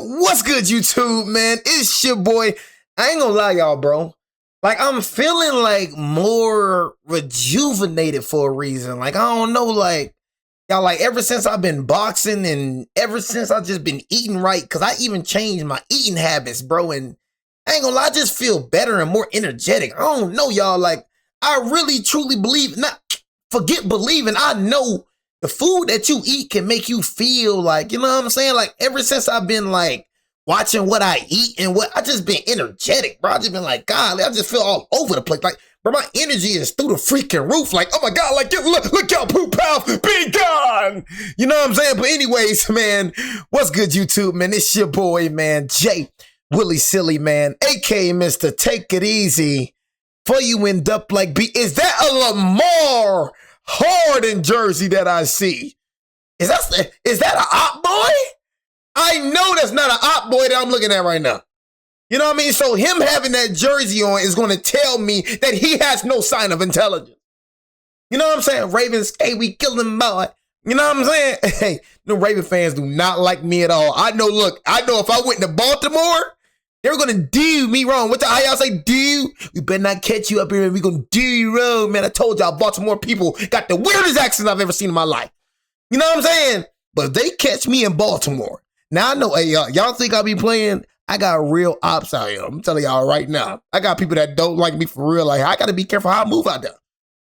What's good, YouTube, man? It's your boy. I ain't gonna lie, y'all, bro. Like, I'm feeling like more rejuvenated for a reason. Like, I don't know, like, y'all, like, ever since I've been boxing and ever since I've just been eating right, because I even changed my eating habits, bro. And I ain't gonna lie, I just feel better and more energetic. I don't know, y'all. Like, I really, truly believe, not forget believing, I know the food that you eat can make you feel like, you know what I'm saying? Like, ever since I've been, like, watching what I eat and what, I just been energetic, bro. I just been like, God, I just feel all over the place. Like, bro, my energy is through the freaking roof. Like, oh my God, like, look y'all, poop pal, be gone. You know what I'm saying? But anyways, man, what's good, YouTube, man? It's your boy, man, Jay Willie Silly, man, aka Mr. Take It Easy. Before you end up like B, is that a Lamar Harden jersey that I see? Is that an op boy? I know that's not an op boy that I'm looking at right now. You know what I mean? So him having that jersey on is going to tell me that he has no sign of intelligence. You know what I'm saying? Ravens, hey, we killed him, boy. You know what I'm saying? Hey, the Raven fans do not like me at all. I know, look, I know if I went to Baltimore, they were going to do me wrong. How y'all say do? We better not catch you up here and we going to do you wrong, man. I told y'all Baltimore people got the weirdest accent I've ever seen in my life. You know what I'm saying? But if they catch me in Baltimore, now I know, hey, y'all think I be playing? I got real ops out here. I'm telling y'all right now. I got people that don't like me for real. Like, I got to be careful how I move out there.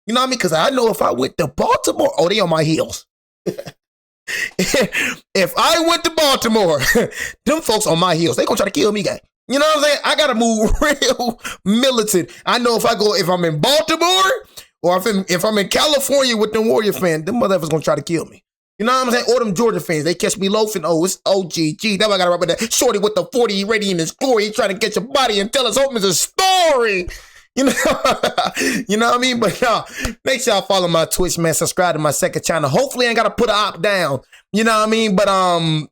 You know what I mean? Because I know if I went to Baltimore, oh, they on my heels. If I went to Baltimore, them folks on my heels, they gonna try to kill me, guy. You know what I'm saying? I gotta move real militant. I know if I'm in Baltimore or if I'm in California with the Warrior fan, them motherfuckers gonna try to kill me. You know what I'm saying? Or them Georgia fans, they catch me loafing. Oh, it's OGG. That's why I gotta rub with that shorty with the 40 ready in his glory. He trying to get your body and tell us home is a story. You know, you know what I mean? But y'all, make sure y'all follow my Twitch, man. Subscribe to my second channel. Hopefully, I ain't gotta put an op down. You know what I mean? But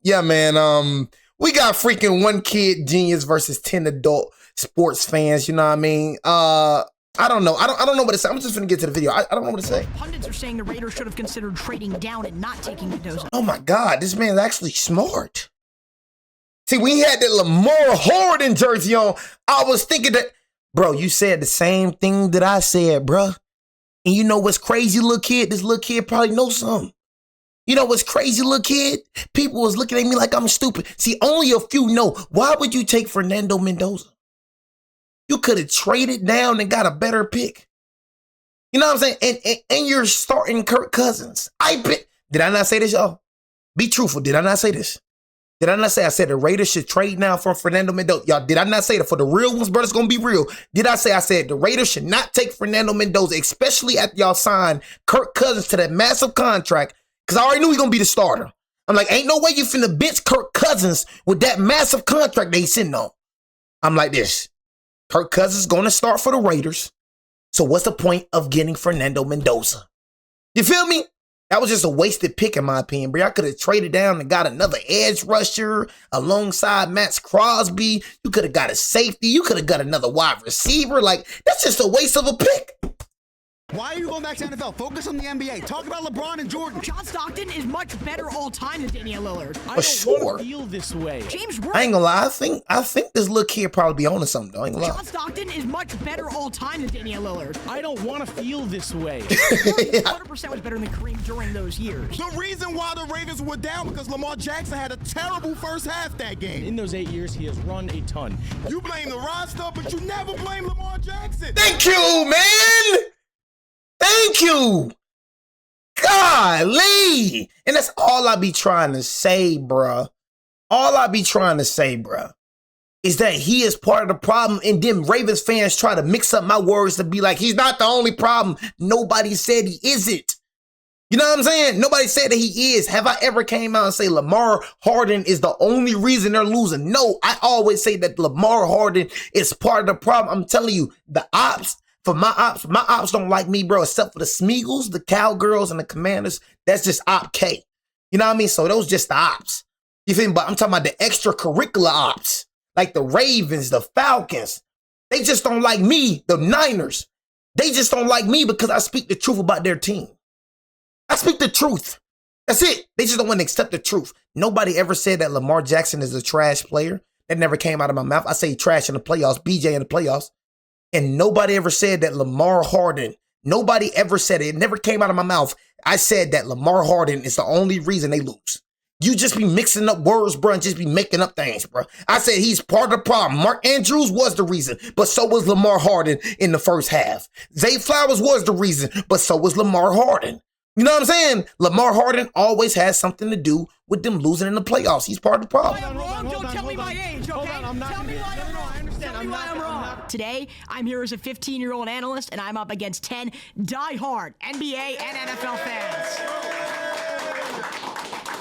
yeah, man. We got freaking one kid genius versus 10 adult sports fans. You know what I mean? I don't know. I don't know what to say. I'm just gonna get to the video. I don't know what to say. Pundits are saying the Raiders should have considered trading down and not taking Mendoza. Oh my God, this man's actually smart. See, when he had that Lamar Harden jersey on, I was thinking that, bro, you said the same thing that I said, bro. And you know what's crazy, little kid? This little kid probably knows something. You know what's crazy, little kid? People was looking at me like I'm stupid. See, only a few know. Why would you take Fernando Mendoza? You could have traded down and got a better pick. You know what I'm saying? And you're starting Kirk Cousins. Did I not say this, y'all? Be truthful. Did I not say this? Did I not say I said the Raiders should trade now for Fernando Mendoza? Y'all, did I not say that for the real ones, brother? It's going to be real. Did I said the Raiders should not take Fernando Mendoza, especially after y'all signed Kirk Cousins to that massive contract? Because I already knew he was going to be the starter. I'm like, ain't no way you finna bench Kirk Cousins with that massive contract that he's sitting on. I'm like this. Kirk Cousins is going to start for the Raiders. So what's the point of getting Fernando Mendoza? You feel me? That was just a wasted pick in my opinion, bro. I could have traded down and got another edge rusher alongside Max Crosby. You could have got a safety. You could have got another wide receiver. Like, that's just a waste of a pick. Why are you going back to NFL? Focus on the NBA. Talk about LeBron and Jordan. John Stockton is much better all time than Damian Lillard. For sure. Feel this way. James I ain't gonna lie. I think this little kid probably be on to something, though. I ain't gonna lie. John Stockton is much better all time than Damian Lillard. I don't want to feel this way. 100% was better than Kareem during those years. The reason why the Ravens were down because Lamar Jackson had a terrible first half that game. In those 8 years, he has run a ton. You blame the roster, but you never blame Lamar Jackson. Thank you, man. Thank you. Golly. And that's all I be trying to say, bruh. All I be trying to say, bruh, is that he is part of the problem. And then Ravens fans try to mix up my words to be like, he's not the only problem. Nobody said he isn't. You know what I'm saying? Nobody said that he is. Have I ever came out and say Lamar Harden is the only reason they're losing? No, I always say that Lamar Harden is part of the problem. I'm telling you, the ops, for my ops don't like me, bro, except for the Smeagol's, the Cowgirls, and the Commanders. That's just Op K. You know what I mean? So those just the ops. You feel me? But I'm talking about the extracurricular ops, like the Ravens, the Falcons. They just don't like me, the Niners. They just don't like me because I speak the truth about their team. I speak the truth. That's it. They just don't want to accept the truth. Nobody ever said that Lamar Jackson is a trash player. That never came out of my mouth. I say trash in the playoffs, BJ in the playoffs. And nobody ever said that Lamar Harden, nobody ever said it. It never came out of my mouth. I said that Lamar Harden is the only reason they lose. You just be mixing up words, bro, and just be making up things, bro. I said he's part of the problem. Mark Andrews was the reason, but so was Lamar Harden in the first half. Zay Flowers was the reason, but so was Lamar Harden. You know what I'm saying? Lamar Harden always has something to do with them losing in the playoffs. He's part of the problem. I'm wrong. Don't tell me my age, okay? Tell me why I'm wrong. I understand. Tell me why I'm wrong. Today, I'm here as a 15-year-old analyst, and I'm up against 10 die-hard NBA and NFL fans.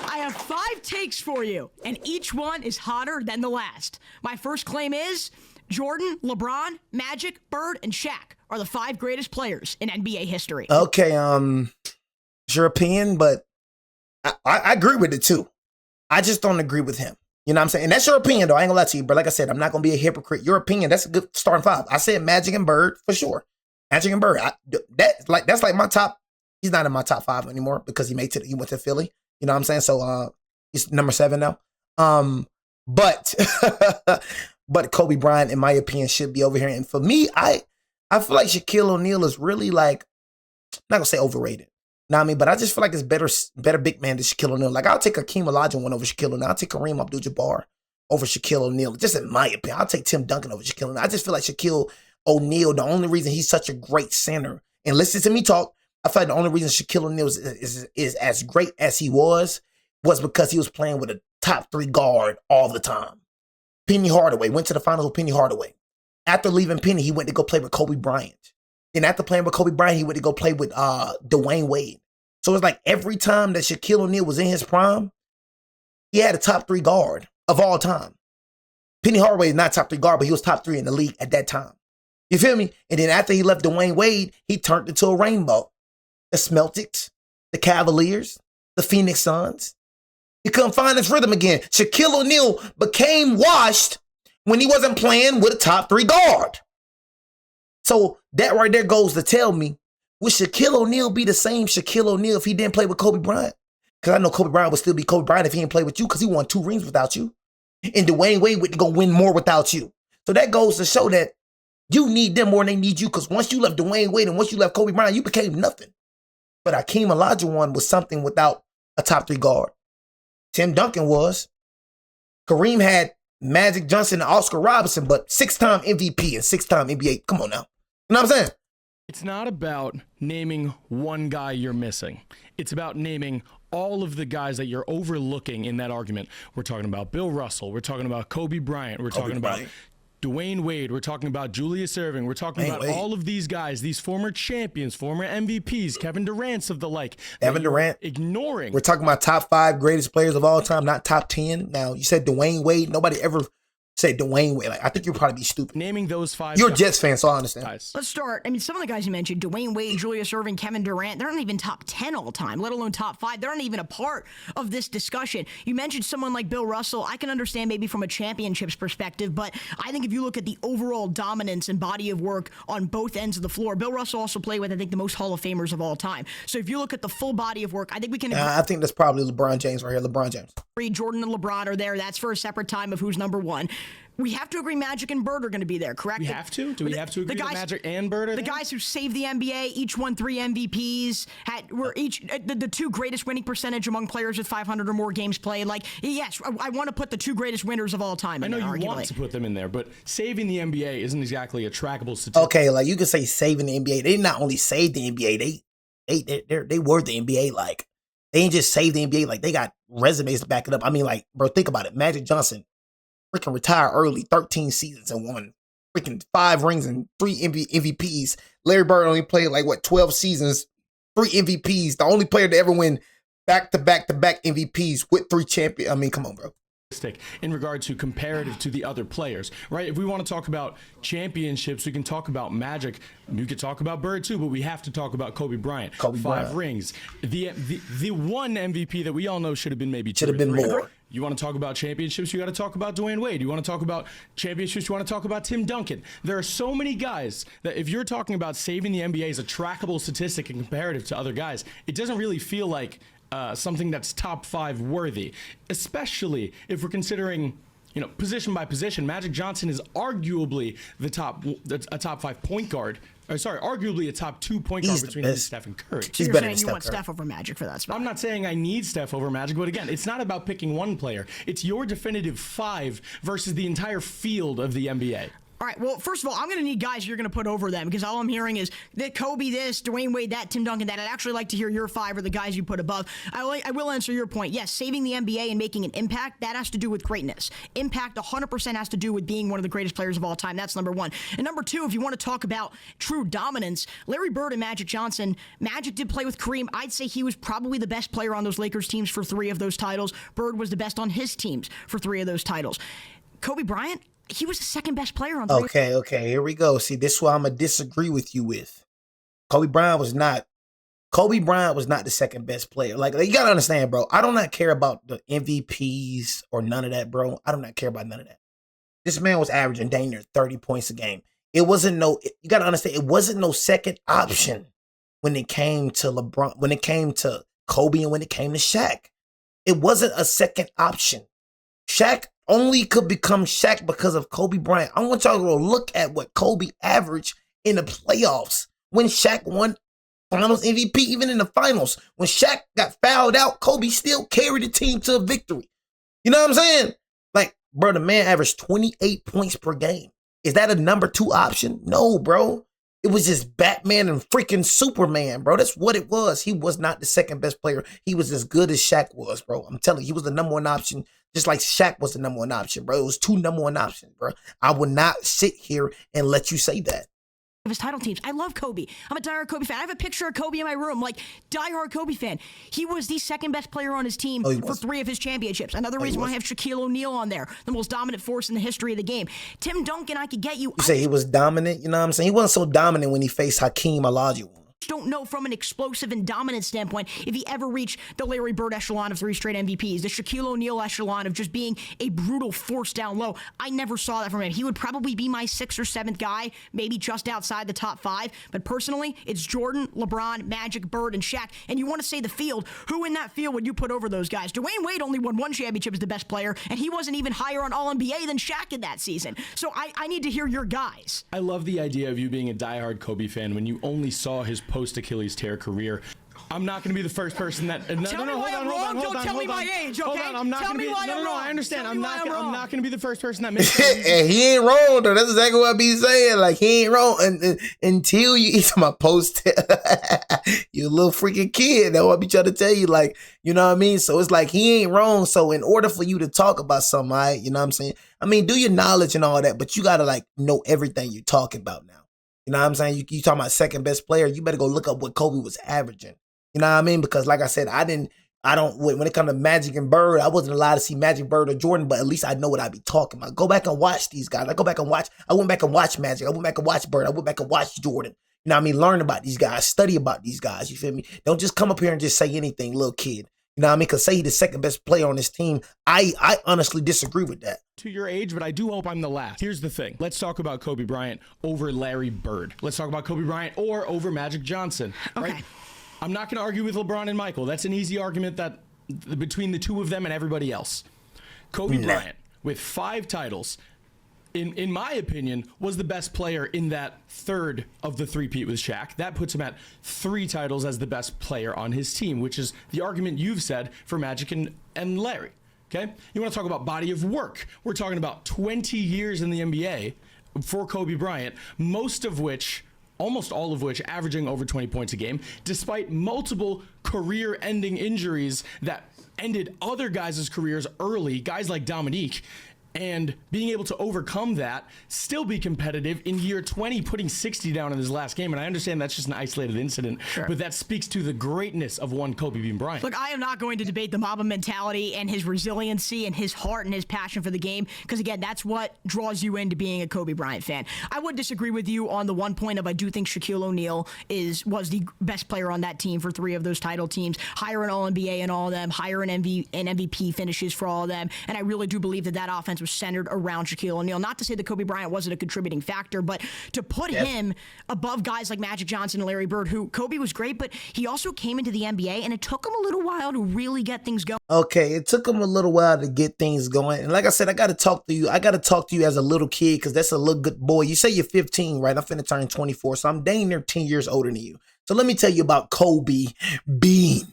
I have 5 takes for you, and each one is hotter than the last. My first claim is Jordan, LeBron, Magic, Bird, and Shaq are the 5 greatest players in NBA history. Okay, it's your opinion, but I agree with it too. I just don't agree with him. You know what I'm saying? And that's your opinion, though. I ain't gonna lie to you, but like I said, I'm not gonna be a hypocrite. Your opinion, that's a good starting 5. I said Magic and Bird for sure. Magic and Bird. That's like my top. He's not in my top 5 anymore because he went to Philly. You know what I'm saying? So he's number 7 now. But but Kobe Bryant, in my opinion, should be over here. And for me, I feel like Shaquille O'Neal is really like, I'm not gonna say overrated. Know what I mean? But I just feel like it's better big man than Shaquille O'Neal. Like, I'll take Hakeem Olajuwon over Shaquille O'Neal. I'll take Kareem Abdul-Jabbar over Shaquille O'Neal. Just in my opinion, I'll take Tim Duncan over Shaquille O'Neal. I just feel like Shaquille O'Neal, the only reason he's such a great center, and listen to me talk, I feel like the only reason Shaquille O'Neal is as great as he was because he was playing with a top 3 guard all the time. Penny Hardaway went to the finals with Penny Hardaway. After leaving Penny, he went to go play with Kobe Bryant. Then after playing with Kobe Bryant, he went to go play with Dwayne Wade. So it's like every time that Shaquille O'Neal was in his prime, he had a top 3 guard of all time. Penny Hardaway is not top 3 guard, but he was top 3 in the league at that time. You feel me? And then after he left Dwayne Wade, he turned into a rainbow. The Celtics, the Cavaliers, the Phoenix Suns. He couldn't find his rhythm again. Shaquille O'Neal became washed when he wasn't playing with a top 3 guard. So that right there goes to tell me, would Shaquille O'Neal be the same Shaquille O'Neal if he didn't play with Kobe Bryant? Because I know Kobe Bryant would still be Kobe Bryant if he didn't play with you because he won 2 rings without you. And Dwayne Wade would go win more without you. So that goes to show that you need them more than they need you because once you left Dwayne Wade and once you left Kobe Bryant, you became nothing. But Hakeem Olajuwon was something without a top 3 guard. Tim Duncan was. Kareem had Magic Johnson and Oscar Robertson, but 6-time MVP and 6-time NBA. Come on now. You know what I'm saying? It's not about naming one guy you're missing. It's about naming all of the guys that you're overlooking in that argument. We're talking about Bill Russell. We're talking about Kobe Bryant. We're talking about Dwayne Wade. We're talking about Julius Erving. We're talking about all of these guys, these former champions, former MVPs, Kevin Durant's of the like. Kevin Durant. Ignoring. We're talking about top 5 greatest players of all time, not top 10. Now, you said Dwayne Wade. Nobody ever say Dwayne Wade. Like, I think you'll probably be stupid. Naming those 5 You're a guys. Jets fan, so I understand. Let's start. I mean, some of the guys you mentioned, Dwayne Wade, Julius Erving, Kevin Durant, they're not even top 10 all time, let alone top 5. They're not even a part of this discussion. You mentioned someone like Bill Russell. I can understand maybe from a championships perspective, but I think if you look at the overall dominance and body of work on both ends of the floor, Bill Russell also played with, I think, the most Hall of Famers of all time. So if you look at the full body of work, I think we can I think that's probably LeBron James right here. LeBron James. agree Jordan and LeBron are there. That's for a separate time of who's number 1. We have to agree Magic and Bird are going to be there, correct? We have to? Do we have to agree that Magic and Bird are the there? guys who saved the NBA, each won 3 MVPs, were each the 2 greatest winning percentage among players with 500 or more games played. Like, yes, I want to put the 2 greatest winners of all time in I know there, you arguably. want to put them in there, but saving the NBA isn't exactly a trackable statistic. Okay, like you can say saving the NBA. They not only saved the NBA, they were the NBA. Like, they ain't just saved the NBA. Like, they got resumes to back it up. I mean, like, bro, think about it. Magic Johnson freaking retired early, 13 seasons and won freaking 5 rings and 3 MVPs. Larry Bird only played 12 seasons, 3 MVPs. The only player to ever win back-to-back-to-back MVPs with 3 champions. I mean, come on, bro. In regard to comparative to the other players, right? If we want to talk about championships, we can talk about Magic. You could talk about Bird too, but we have to talk about Kobe Bryant. 5 rings. The one MVP that we all know should have been maybe 2 should have been more. You want to talk about championships, you got to talk about Dwayne Wade. You want to talk about championships, you want to talk about Tim Duncan. There are so many guys that if you're talking about saving the NBA as a trackable statistic and comparative to other guys, it doesn't really feel like something that's top 5 worthy, especially if we're considering, position by position. Magic Johnson is arguably a top 5 point guard. Arguably a top 2 point guard between him and Steph and Curry. So you're saying you want Steph over Magic for that spot? I'm not saying I need Steph over Magic, but again, it's not about picking one player. It's your definitive 5 versus the entire field of the NBA. All right, well, first of all, I'm going to need guys you're going to put over them because all I'm hearing is that Kobe this, Dwayne Wade that, Tim Duncan that. I'd actually like to hear your 5 or the guys you put above. I will answer your point. Yes, saving the NBA and making an impact, that has to do with greatness. Impact 100% has to do with being one of the greatest players of all time. That's number 1. And number 2, if you want to talk about true dominance, Larry Bird and Magic Johnson. Magic did play with Kareem. I'd say he was probably the best player on those Lakers teams for 3 of those titles. Bird was the best on his teams for 3 of those titles. Kobe Bryant, he was the second best player on. Okay, here we go. See, this is what I'm gonna disagree with you with. Kobe Bryant was not the second best player. Like you gotta understand, bro. I do not care about the MVPs or none of that, bro. I do not care about none of that. This man was averaging dang near 30 points a game. You gotta understand, it wasn't no second option when it came to LeBron, when it came to Kobe, and when it came to Shaq. It wasn't a second option. Shaq only could become Shaq because of Kobe Bryant. I want y'all to look at what Kobe averaged in the playoffs when Shaq won Finals MVP, even in the finals. When Shaq got fouled out, Kobe still carried the team to a victory. You know what I'm saying? Like, bro, the man averaged 28 points per game. Is that a number 2 option? No, bro. It was just Batman and freaking Superman, bro. That's what it was. He was not the second best player. He was as good as Shaq was, bro. I'm telling you, he was the number 1 option. Just like Shaq was the number 1 option, bro. It was 2 number 1 options, bro. I would not sit here and let you say that. Of his title teams. I love Kobe. I'm a diehard Kobe fan. I have a picture of Kobe in my room, like diehard Kobe fan. He was the second best player on his team for 3 of his championships. Another reason why I have Shaquille O'Neal on there, the most dominant force in the history of the game. Tim Duncan, I could get you. You say he was dominant, you know what I'm saying? He wasn't so dominant when he faced Hakeem Olajuwon. Don't know from an explosive and dominant standpoint if he ever reached the Larry Bird echelon of 3 straight MVPs, the Shaquille O'Neal echelon of just being a brutal force down low. I never saw that from him. He would probably be my 6th or 7th guy, maybe just outside the top 5. But personally, it's Jordan, LeBron, Magic, Bird, and Shaq. And you want to say the field, who in that field would you put over those guys? Dwayne Wade only won 1 championship as the best player, and he wasn't even higher on All-NBA than Shaq in that season. So I need to hear your guys. I love the idea of you being a diehard Kobe fan when you only saw his post-Achilles tear career. I'm not going to be the first person that. Tell me why I'm wrong. Don't tell me my age, okay? I'm not going to be. No, I understand. I'm not going to be the first person that makes. And he ain't wrong though. That's exactly what I be saying. Like he ain't wrong until you eat my post. You a little freaking kid. That's what I be trying to tell you. Like, you know what I mean? So it's like he ain't wrong. So in order for you to talk about something, right? You know what I'm saying? I mean, do your knowledge and all that, but you gotta like know everything you're talking about now. You know what I'm saying? You talking about second best player, you better go look up what Kobe was averaging. You know what I mean? Because like I said, when it comes to Magic and Bird, I wasn't allowed to see Magic, Bird, or Jordan, but at least I know what I be talking about. Go back and watch these guys. I went back and watch Magic. I went back and watch Bird. I went back and watch Jordan. You know what I mean? Learn about these guys. Study about these guys. You feel me? Don't just come up here and just say anything, little kid. You know what I mean? Because say he's the second best player on this team, I honestly disagree with that. To your age, but I do hope I'm the last. Here's the thing. Let's talk about Kobe Bryant over Larry Bird. Let's talk about Kobe Bryant or over Magic Johnson. Okay. Right? I'm not going to argue with LeBron and Michael. That's an easy argument that between the 2 of them and everybody else. Kobe Bryant, with 5 titles, in my opinion, was the best player in that third of the three-peat with Shaq. That puts him at 3 titles as the best player on his team, which is the argument you've said for Magic and Larry. Okay? You want to talk about body of work. We're talking about 20 years in the NBA for Kobe Bryant, almost all of which averaging over 20 points a game, despite multiple career-ending injuries that ended other guys' careers early, guys like Dominique, and being able to overcome that, still be competitive in year 20, putting 60 down in his last game. And I understand that's just an isolated incident, but that speaks to the greatness of one Kobe Bean Bryant. Look, I am not going to debate the Mamba mentality and his resiliency and his heart and his passion for the game, because again, that's what draws you into being a Kobe Bryant fan. I would disagree with you on the one point of I do think Shaquille O'Neal was the best player on that team for 3 of those title teams, higher in All-NBA in all of them, higher in MVP finishes for all of them, and I really do believe that offense was was centered around Shaquille O'Neal. Not to say that Kobe Bryant wasn't a contributing factor, but to put him above guys like Magic Johnson and Larry Bird, who Kobe was great, but he also came into the NBA, and it took him a little while to really get things going. Okay, it took him a little while to get things going. And like I said, I got to talk to you. I got to talk to you as a little kid because that's a little good boy. You say you're 15, right? I'm finna turn 24, so I'm dang near 10 years older than you. So let me tell you about Kobe Bean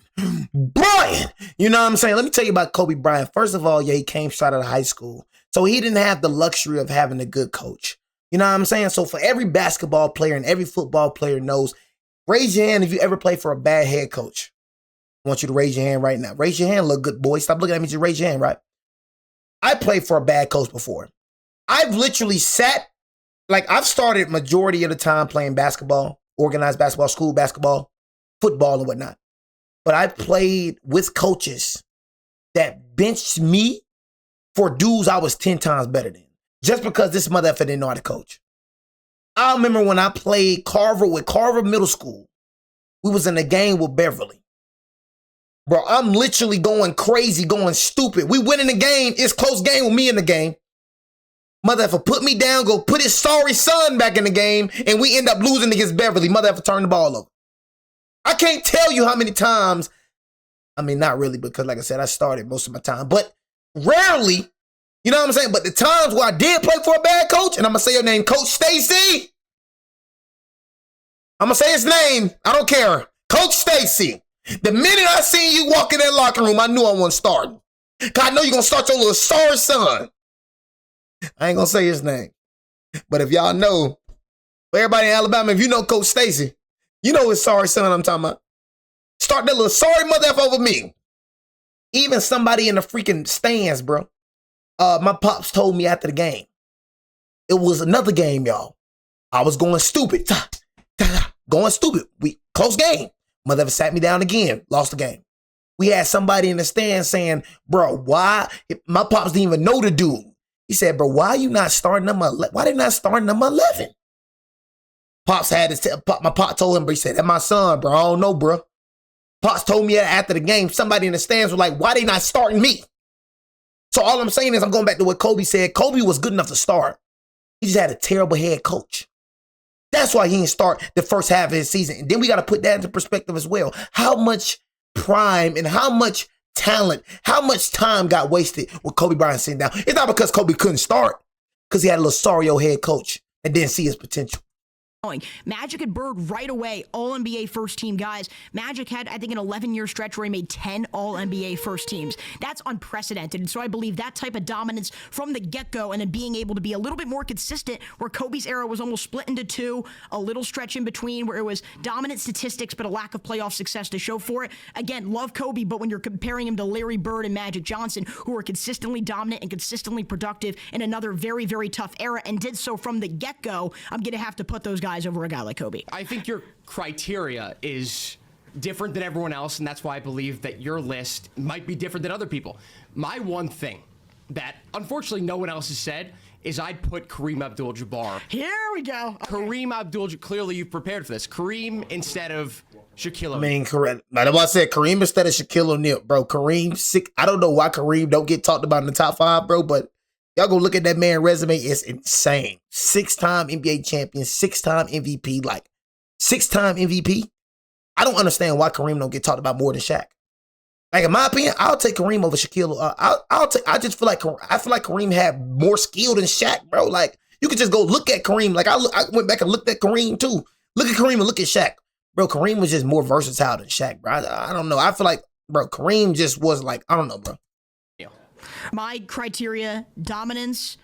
Bryant. You know what I'm saying? Let me tell you about Kobe Bryant. First of all, yeah, he came straight out of high school. So he didn't have the luxury of having a good coach. You know what I'm saying? So for every basketball player and every football player knows, raise your hand if you ever played for a bad head coach. I want you to raise your hand right now. Raise your hand, little good boy. Stop looking at me. Just raise your hand, right? I played for a bad coach before. I've literally I've started majority of the time playing basketball, organized basketball, school basketball, football, and whatnot. But I played with coaches that benched me for dudes I was 10 times better than. Just because this motherfucker didn't know how to coach. I remember when I played Carver with Carver Middle School. We was in a game with Beverly. Bro, I'm literally going crazy, going stupid. We win in the game. It's close game with me in the game. Motherfucker put me down, go put his sorry son back in the game, and we end up losing against Beverly. Motherfucker turned the ball over. I can't tell you how many times. I mean, not really, because like I said, I started most of my time. But rarely, you know what I'm saying? But the times where I did play for a bad coach, and I'm going to say your name, Coach Stacy. I'm going to say his name. I don't care. Coach Stacy. The minute I seen you walk in that locker room, I knew I wasn't starting. Because I know you're going to start your little sorry son. I ain't going to say his name. But if y'all know, for everybody in Alabama, if you know Coach Stacy, you know his sorry son I'm talking about. Start that little sorry motherfucker over me. Even somebody in the freaking stands, bro. My pops told me after the game. It was another game, y'all. I was going stupid. Going stupid. Close game. Mother sat me down again. Lost the game. We had somebody in the stand saying, bro, why? My pops didn't even know the dude. He said, bro, why are you not starting number 11? Why they not starting number 11? Pops had his my pop told him, but he said, that's my son, bro. I don't know, bro. Pops told me after the game, somebody in the stands was like, why they not starting me? So all I'm saying is I'm going back to what Kobe said. Kobe was good enough to start. He just had a terrible head coach. That's why he didn't start the first half of his season. And then we got to put that into perspective as well. How much prime and how much talent, how much time got wasted with Kobe Bryant sitting down? It's not because Kobe couldn't start, because he had a little sorry old head coach and didn't see his potential. Magic and Bird right away, All-NBA first-team guys. Magic had, I think, an 11-year stretch where he made 10 All-NBA first teams. That's unprecedented. And so I believe that type of dominance from the get-go and then being able to be a little bit more consistent, where Kobe's era was almost split into two, a little stretch in between where it was dominant statistics but a lack of playoff success to show for it. Again, love Kobe, but when you're comparing him to Larry Bird and Magic Johnson, who are consistently dominant and consistently productive in another very, very tough era and did so from the get-go, I'm going to have to put those guys over a guy like Kobe. I think your criteria is different than everyone else, and that's why I believe that your list might be different than other people. My one thing that unfortunately no one else has said is I'd put Kareem Abdul-Jabbar. Here we go. Okay. Kareem Abdul-Jabbar, clearly you've prepared for this. Kareem instead of Shaquille O'Neal. I mean, correct. That's what I said. Kareem instead of Shaquille O'Neal, bro. Kareem, sick. I don't know why Kareem don't get talked about in the top 5, bro, but y'all go look at that man's resume. It's insane. 6-time NBA champion, 6-time MVP, like 6-time MVP. I don't understand why Kareem don't get talked about more than Shaq. Like, in my opinion, I'll take Kareem over Shaquille. I just feel like Kareem had more skill than Shaq, bro. Like, you could just go look at Kareem. Like, I went back and looked at Kareem too. Look at Kareem and look at Shaq, bro. Kareem was just more versatile than Shaq, bro. I don't know. I feel like, bro, Kareem just was like, I don't know, bro. My criteria: dominance,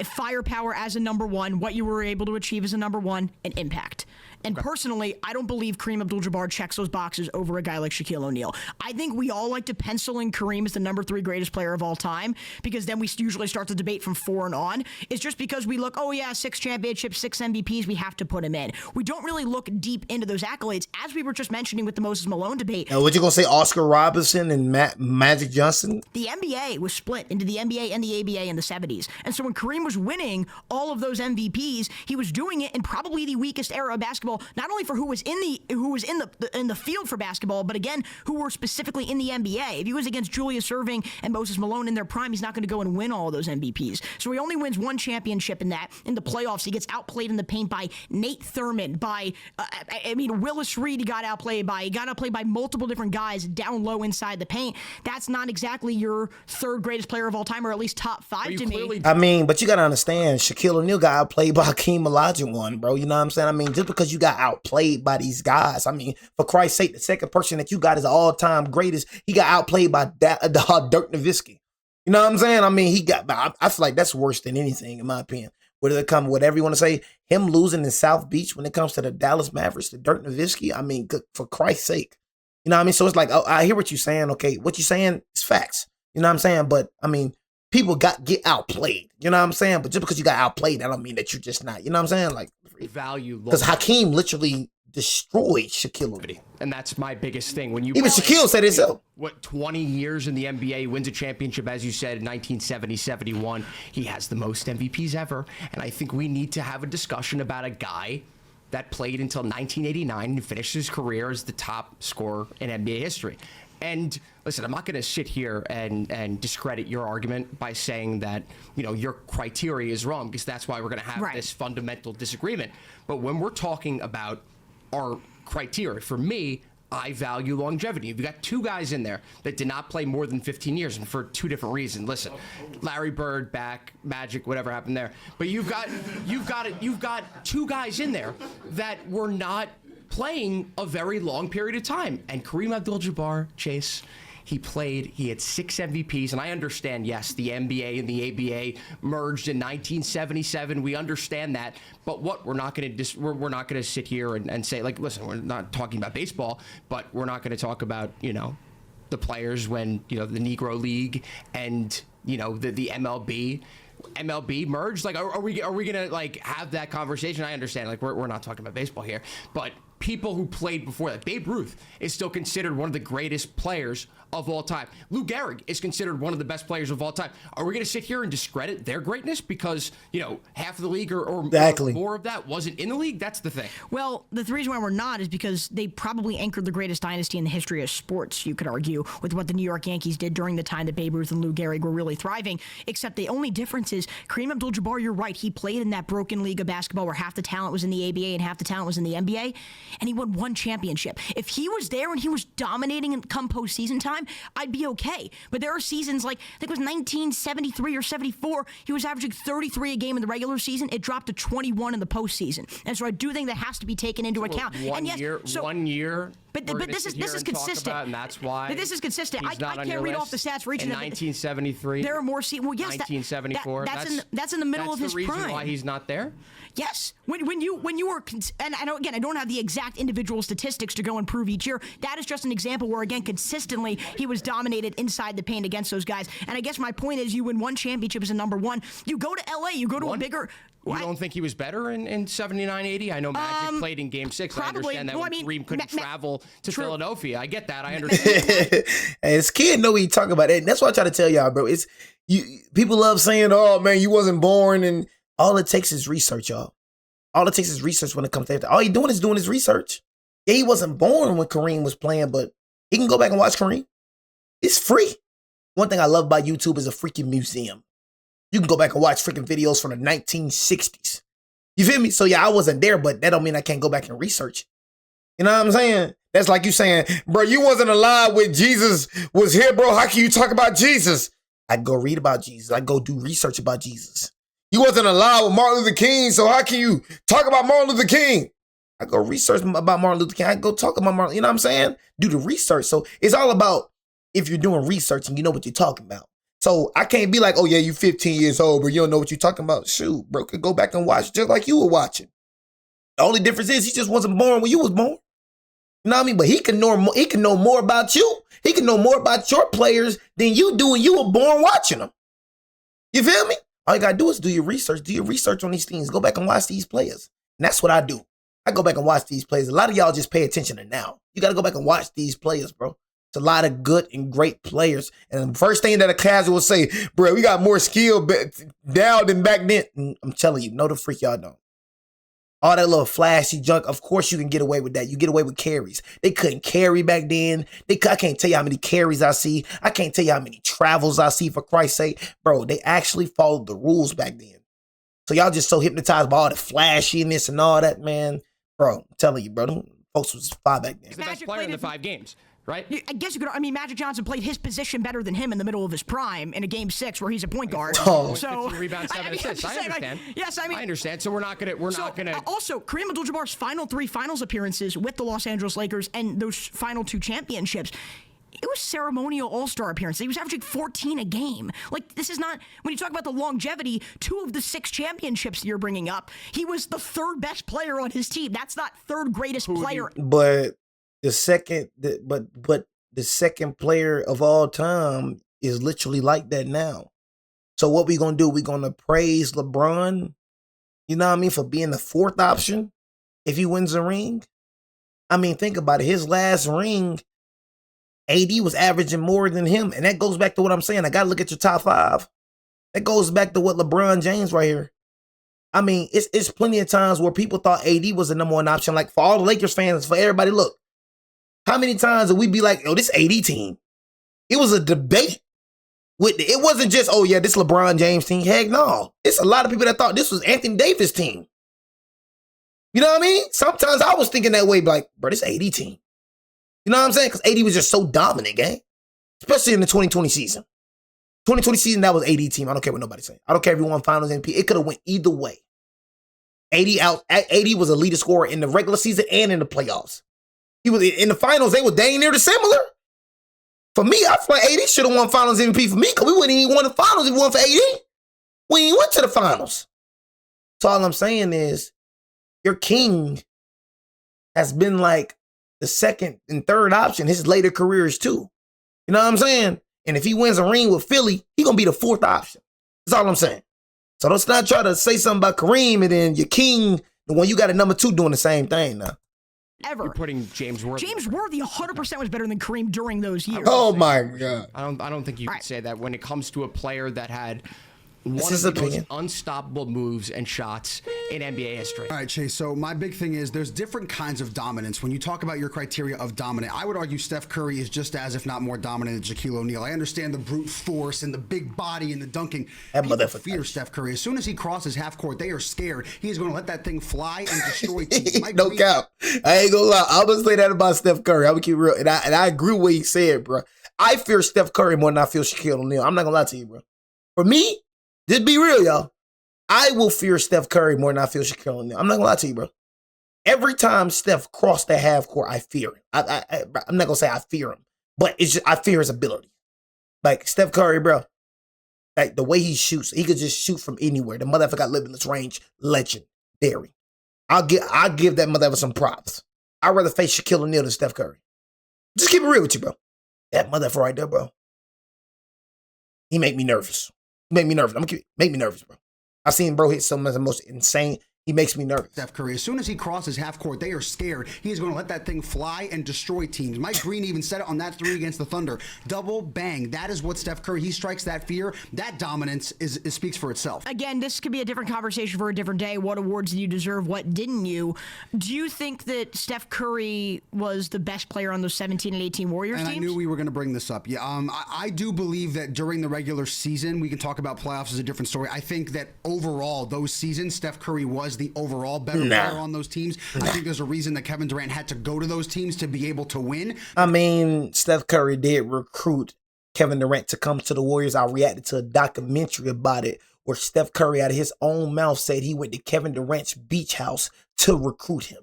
firepower as a number one, what you were able to achieve as a number one, and impact. And personally, I don't believe Kareem Abdul-Jabbar checks those boxes over a guy like Shaquille O'Neal. I think we all like to pencil in Kareem as the number 3 greatest player of all time, because then we usually start the debate from 4 and on. It's just because we look, oh yeah, 6 championships, 6 MVPs, we have to put him in. We don't really look deep into those accolades, as we were just mentioning with the Moses Malone debate. Now, what you gonna say, Oscar Robertson and Magic Johnson? The NBA was split into the NBA and the ABA in the 70s. And so when Kareem was winning all of those MVPs, he was doing it in probably the weakest era of basketball basketball, not only for who was in the field for basketball, but again, who were specifically in the NBA. If he was against Julius Erving and Moses Malone in their prime, he's not going to go and win all of those MVPs. So he only wins one championship in that. In the playoffs, he gets outplayed in the paint by Nate Thurmond, by Willis Reed. He got outplayed by multiple different guys down low inside the paint. That's not exactly your third greatest player of all time, or at least top five to me. I mean, but you got to understand, Shaquille O'Neal got outplayed by Hakeem Olajuwon, bro. You know what I'm saying? I mean, just because you got outplayed by these guys, I mean, for Christ's sake, the second person that you got is all-time greatest. He got outplayed by Dirk Nowitzki. You know what I'm saying? I mean, I feel like that's worse than anything, in my opinion. Whatever you want to say, him losing in South Beach when it comes to the Dallas Mavericks to Dirk Nowitzki, I mean, for Christ's sake. You know what I mean? So it's like, oh, I hear what you're saying. Okay, what you're saying is facts. You know what I'm saying? But, I mean, people get outplayed. You know what I'm saying? But just because you got outplayed, that don't mean that you're just not. You know what I'm saying? Like, value. Because Hakeem literally destroyed Shaquille O'Neal. And that's my biggest thing. When even Shaquille said it himself. 20 years in the NBA, wins a championship, as you said, in 1970, 71. He has the most MVPs ever. And I think we need to have a discussion about a guy that played until 1989 and finished his career as the top scorer in NBA history. And listen, I'm not going to sit here and discredit your argument by saying that, your criteria is wrong, because that's why we're going to have this fundamental disagreement. But when we're talking about our criteria, for me, I value longevity. You've got two guys in there that did not play more than 15 years, and for two different reasons. Listen, Larry Bird, back, Magic, whatever happened there. But you've got two guys in there that were not playing a very long period of time. And Kareem Abdul-Jabbar, Chase, he had 6 MVPs, and I understand, yes, the NBA and the ABA merged in 1977. We understand that, but we're not going to sit here and say, like, listen, we're not talking about baseball, but we're not going to talk about, the players when, the Negro League and, the MLB merged. Like, are we gonna like have that conversation? I understand, like, we're not talking about baseball here, but people who played before that, Babe Ruth is still considered one of the greatest players of all time. Lou Gehrig is considered one of the best players of all time. Are we going to sit here and discredit their greatness because, half of the league or more of that wasn't in the league? That's the thing. Well, the reason why we're not is because they probably anchored the greatest dynasty in the history of sports, you could argue, with what the New York Yankees did during the time that Babe Ruth and Lou Gehrig were really thriving, except the only difference is Kareem Abdul-Jabbar, you're right, he played in that broken league of basketball where half the talent was in the ABA and half the talent was in the NBA, and he won one championship. If he was there and he was dominating in come postseason time, I'd be okay. But there are seasons like, I think it was 1973 or 74, he was averaging 33 a game in the regular season. It dropped to 21 in the postseason. And so I do think that has to be taken into account. One year. But this is consistent. And that's why. But this is consistent. I can't read off the stats for each in 1973. There are more seasons. Well, yes, 1974. That's in the middle of his prime. That's the reason why he's not there. Yes, when you were, and I don't have the exact individual statistics to go and prove each year. That is just an example where, again, consistently he was dominated inside the paint against those guys. And I guess my point is, you win one championship as a number one. You go to LA, you go to a bigger. You don't think he was better in 79, 80? I know Magic played in Game 6. Probably. I understand that Kareem couldn't travel to Philadelphia. I get that. I understand. Hey, this kid know what he talking about. And that's what I try to tell y'all, bro. It's people love saying, "Oh man, you wasn't born," and all it takes is research, y'all. All it takes is research when it comes to that. All he doing his research. Yeah, he wasn't born when Kareem was playing, but he can go back and watch Kareem. It's free. One thing I love about YouTube is a freaking museum. You can go back and watch freaking videos from the 1960s. You feel me? So yeah, I wasn't there, but that don't mean I can't go back and research. You know what I'm saying? That's like you saying, bro, you wasn't alive when Jesus was here, bro. How can you talk about Jesus? I'd go read about Jesus. I'd go do research about Jesus. You wasn't alive with Martin Luther King, so how can you talk about Martin Luther King? I go research about Martin Luther King. I go talk about Martin, you know what I'm saying? Do the research. So it's all about if you're doing research and you know what you're talking about. So I can't be like, oh yeah, you 15 years old, but you don't know what you're talking about. Shoot, bro, could go back and watch just like you were watching. The only difference is he just wasn't born when you was born. You know what I mean? But he can know more about you. He can know more about your players than you do when you were born watching them. You feel me? All you gotta do is do your research. Do your research on these things. Go back and watch these players. And that's what I do. I go back and watch these players. A lot of y'all just pay attention to now. You gotta go back and watch these players, bro. It's a lot of good and great players. And the first thing that a casual will say, bro, we got more skill now than back then. And I'm telling you, no the freak y'all don't. All that little flashy junk, of course you can get away with that. You get away with carries. They couldn't carry back then. I can't tell you how many carries I see. I can't tell you how many travels I see, for Christ's sake. Bro, they actually followed the rules back then. So y'all just so hypnotized by all the flashiness and all that, man. Bro, I'm telling you, bro, them folks was fine back then. He's the best player in the 5 games, right? I guess you could. I mean, Magic Johnson played his position better than him in the middle of his prime in a game 6 where he's a point guard. Oh. So 15 rebounds, 7 assists. I understand. I understand. So we're not gonna. Also, Kareem Abdul-Jabbar's final 3 finals appearances with the Los Angeles Lakers and those final 2 championships. It was ceremonial all-star appearances. He was averaging 14 a game. Like, this is not, when you talk about the longevity, 2 of the 6 championships you're bringing up, he was the 3rd best player on his team. That's not 3rd greatest player. But the second player of all time is literally like that now. So what we gonna do? We gonna praise LeBron, you know what I mean, for being the 4th option if he wins a ring? I mean, think about it. His last ring, AD was averaging more than him. And that goes back to what I'm saying. I got to look at your top 5. That goes back to what LeBron James right here. I mean, it's plenty of times where people thought AD was the number 1 option. Like, for all the Lakers fans, for everybody, look. How many times did we be like, oh, this AD team? It was a debate. It wasn't just, oh, yeah, this LeBron James team. Heck no. It's a lot of people that thought this was Anthony Davis' team. You know what I mean? Sometimes I was thinking that way, like, bro, this AD team. You know what I'm saying? Because AD was just so dominant, gang. Especially in the 2020 season. 2020 season, that was AD team. I don't care what nobody's saying. I don't care if he won Finals MVP. It could have went either way. AD was a leader scorer in the regular season and in the playoffs. He was in the finals. They were dang near the similar. For me, I feel like AD should have won Finals MVP for me because we wouldn't even won the finals if we won for AD. We ain't went to the finals. So all I'm saying is, your king has been like the 2nd and 3rd option his later careers too. You know what I'm saying? And if he wins a ring with Philly, he gonna be the 4th option. That's all I'm saying. So let's not try to say something about Kareem and then your king, the one you got a number 2 doing the same thing now. Ever. You're putting James Worthy. James Worthy 100% was better than Kareem during those years. Oh my God. I don't think you could say that when it comes to a player that had one his of the opinion. most unstoppable moves and shots in NBA history. All right, Chase, so my big thing is there's different kinds of dominance. When you talk about your criteria of dominant, I would argue Steph Curry is just as, if not more dominant than Shaquille O'Neal. I understand the brute force and the big body and the dunking. That People motherfucker. fear Steph Curry. As soon as he crosses half court, they are scared. He is going to let that thing fly and destroy teams. Mike No Green- cap. I ain't gonna lie. I'm gonna say that about Steph Curry. I'm gonna keep it real. And I agree with what he said, bro. I fear Steph Curry more than I feel Shaquille O'Neal. I'm not gonna lie to you, bro. For me, just be real, y'all. I will fear Steph Curry more than I feel Shaquille O'Neal. I'm not gonna lie to you, bro. Every time Steph crossed that half court, I fear him. I'm not gonna say I fear him, but it's just I fear his ability. Like Steph Curry, bro. Like the way he shoots, he could just shoot from anywhere. The motherfucker got limitless range, legendary. I'll give that motherfucker some props. I'd rather face Shaquille O'Neal than Steph Curry. Just keep it real with you, bro. That motherfucker right there, bro. He make me nervous. Make me nervous. Make me nervous, bro. I've seen bro hit some of the most insane. He makes me nervous. Steph Curry, as soon as he crosses half court, they are scared. He is going to let that thing fly and destroy teams. Mike Green even said it on that 3 against the Thunder. Double bang. That is what Steph Curry, he strikes that fear. That dominance speaks for itself. Again, this could be a different conversation for a different day. What awards did you deserve? What didn't you? Do you think that Steph Curry was the best player on those 17 and 18 Warriors And teams? I knew we were going to bring this up. Yeah, I do believe that during the regular season, we can talk about playoffs as a different story. I think that overall, those seasons, Steph Curry was the overall better player on those teams. I think there's a reason that Kevin Durant had to go to those teams to be able to win. I mean, Steph Curry did recruit Kevin Durant to come to the Warriors. I reacted to a documentary about it where Steph Curry out of his own mouth said he went to Kevin Durant's beach house to recruit him,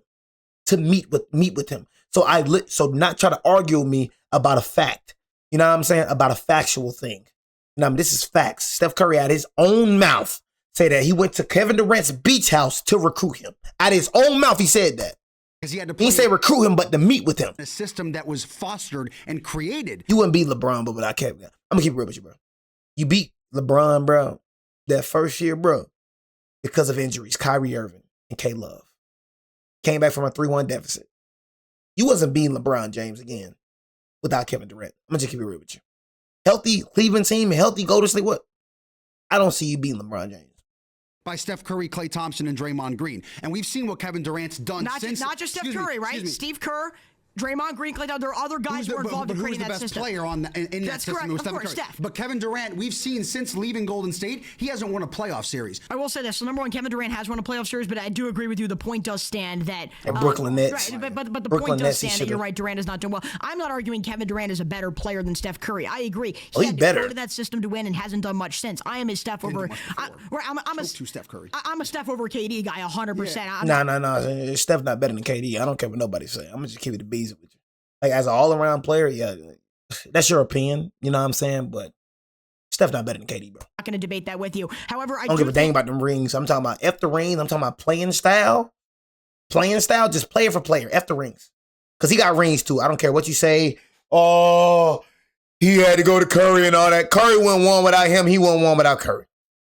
to meet with him. So not try to argue with me about a fact. You know what I'm saying? About a factual thing. Now, this is facts. Steph Curry out of his own mouth say that he went to Kevin Durant's beach house to recruit him. Out of his own mouth, he said that. Because he had to He play didn't say recruit him, but to meet with him. a system that was fostered and created. You wouldn't beat LeBron, but without Kevin. I'm gonna keep it real with you, bro. You beat LeBron, bro, that first year, bro, because of injuries. Kyrie Irving and K Love came back from a 3-1 deficit. You wasn't beating LeBron James again without Kevin Durant. I'm gonna just keep it real with you. Healthy Cleveland team, healthy Golden State. What? I don't see you beating LeBron James. by Steph Curry, Klay Thompson, and Draymond Green. And we've seen what Kevin Durant's done Not just Steph Curry, right? Steve Kerr, Draymond Green, Klay Thompson. There are other guys who are involved in creating that system. Who's the best player in that system? That's correct. Of course, Steph. But Kevin Durant, we've seen since leaving Golden State, he hasn't won a playoff series. I will say this. So number one, Kevin Durant has won a playoff series, but I do agree with you. The point does stand that Brooklyn Nets. Right, but the point does stand that you're right. Durant is not doing well. I'm not arguing Kevin Durant is a better player than Steph Curry. I agree. He had to go to that system to win and hasn't done much since. I am a Steph over. I'm a Steph Curry. I'm a Steph over KD guy, 100%. No. Steph not better than KD. I don't care what nobody say. I'm gonna just keep it the bees with you. Like, as an all-around player, yeah, that's your opinion. You know what I'm saying? But Steph not better than KD, bro. I'm not going to debate that with you. However, I don't give a dang about them rings. I'm talking about F the rings. I'm talking about playing style. Playing style, just player for player. F the rings. Because he got rings, too. I don't care what you say. Oh, he had to go to Curry and all that. Curry wouldn't won without him. He wouldn't won without Curry.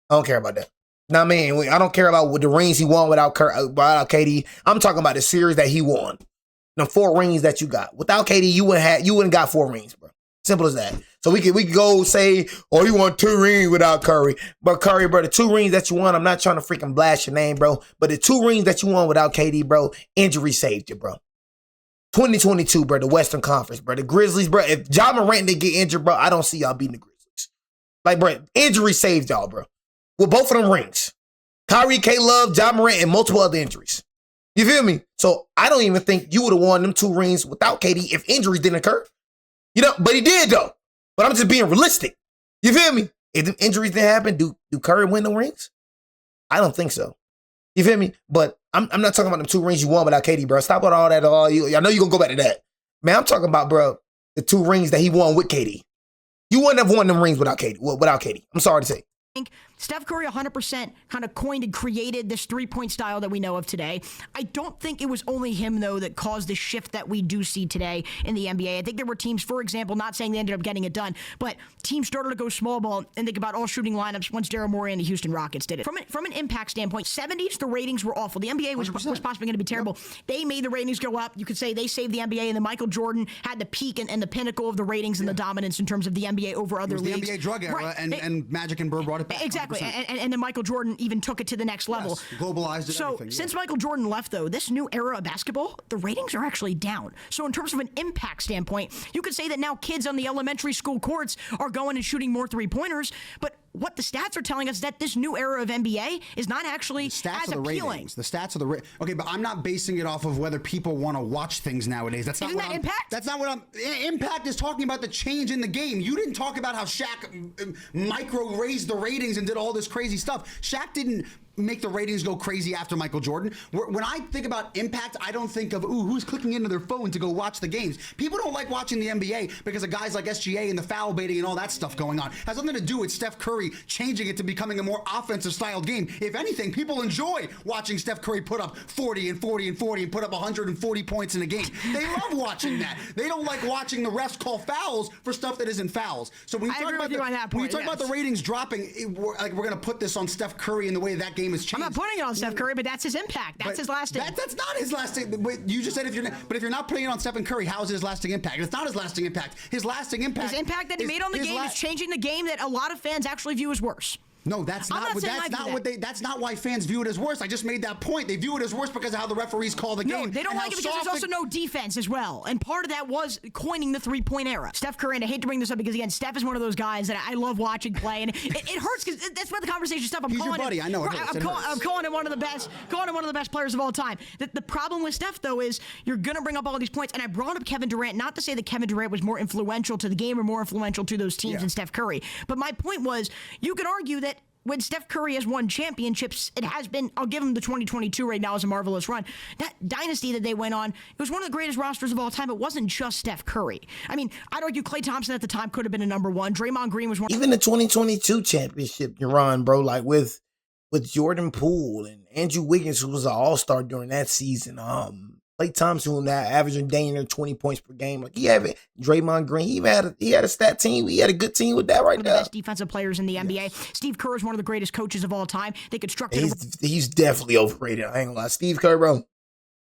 I don't care about that. Now, man, I don't care about what the rings he won without KD. I'm talking about the series that he won. The 4 rings that you got. Without KD, you wouldn't got 4 rings, bro. Simple as that. So we could go say, oh, you won 2 rings without Curry. But Curry, bro, the 2 rings that you won, I'm not trying to freaking blast your name, bro. But the 2 rings that you won without KD, bro, injury saved you, bro. 2022, bro, the Western Conference, bro. The Grizzlies, bro. If Ja Morant didn't get injured, bro, I don't see y'all beating the Grizzlies. Like, bro, injury saved y'all, bro. With both of them rings. Kyrie, K-Love, Ja Morant, and multiple other injuries. You feel me? So I don't even think you would have won them 2 rings without KD if injuries didn't occur. You know, but he did though. But I'm just being realistic. You feel me? If the injuries didn't happen, do Curry win the rings? I don't think so. You feel me? But I'm not talking about them 2 rings you won without KD, bro. Stop with all that. I know you're gonna go back to that. Man, I'm talking about, bro, the 2 rings that he won with KD. You wouldn't have won them rings without KD. I'm sorry to say. Steph Curry 100% kind of coined and created this 3-point style that we know of today. I don't think it was only him, though, that caused the shift that we do see today in the NBA. I think there were teams, for example, not saying they ended up getting it done, but teams started to go small ball and think about all shooting lineups once Daryl Morey and the Houston Rockets did it. From an impact standpoint, 70s, the ratings were awful. The NBA was possibly going to be terrible. Yep. They made the ratings go up. You could say they saved the NBA, and then Michael Jordan had the peak and the pinnacle of the ratings and the dominance in terms of the NBA over other leagues. The NBA drug era, right. and Magic and Bird brought it back. Exactly. And then Michael Jordan even took it to the next level. Yes, globalized it. So since Michael Jordan left, though, this new era of basketball, the ratings are actually down. So in terms of an impact standpoint, you could say that now kids on the elementary school courts are going and shooting more 3-pointers, but what the stats are telling us is that this new era of NBA is not actually as appealing. The stats are the ratings. Okay, but I'm not basing it off of whether people want to watch things nowadays. Isn't that impact? That's not what I'm. Impact is talking about the change in the game. You didn't talk about how Shaq micro raised the ratings and did all this crazy stuff. Shaq didn't make the ratings go crazy after Michael Jordan. When I think about impact, I don't think of, who's clicking into their phone to go watch the games. People don't like watching the NBA because of guys like SGA and the foul baiting and all that stuff going on. It has nothing to do with Steph Curry changing it to becoming a more offensive styled game. If anything, people enjoy watching Steph Curry put up 40 and 40 and 40 and put up 140 points in a game. They love watching that. They don't like watching the refs call fouls for stuff that isn't fouls. So when you talk about the ratings dropping, we're going to put this on Steph Curry and the way that game has changed. I'm not putting it on Steph Curry, but that's his impact. That's his lasting. That's not his lasting. You just said if you're not putting it on Stephen Curry, how is it his lasting impact? It's not his lasting impact. His lasting impact. His impact that he made on the game is changing the game that a lot of fans actually view as worse. No, that's not why fans view it as worse. I just made that point. They view it as worse because of how the referees call the game. No, they don't like it because there's also no defense as well. And part of that was coining the 3-point era. Steph Curry, and I hate to bring this up because, again, Steph is one of those guys that I love watching play. And it hurts because that's where the conversation stuff. He's your buddy. I know it hurts. I'm calling him one of the best players of all time. The problem with Steph, though, is you're going to bring up all these points. And I brought up Kevin Durant, not to say that Kevin Durant was more influential to the game or more influential to those teams than Steph Curry. But my point was, you could argue that when Steph Curry has won championships, it has been, I'll give him the 2022 right now as a marvelous run. That dynasty that they went on, it was one of the greatest rosters of all time. It wasn't just Steph Curry. I mean, I'd argue Klay Thompson at the time could have been a number 1. Draymond Green was one. Even the 2022 championship you run, bro, like with Jordan Poole and Andrew Wiggins, who was an all-star during that season. Klay Thompson, who now averaging dang near 20 points per game. Like, he had it. Draymond Green, he had a stat team. He had a good team with that right now. One of the best defensive players in the NBA. Yes. Steve Kerr is one of the greatest coaches of all time. They constructed. He's definitely overrated. I ain't gonna lie. Steve Kerr, bro.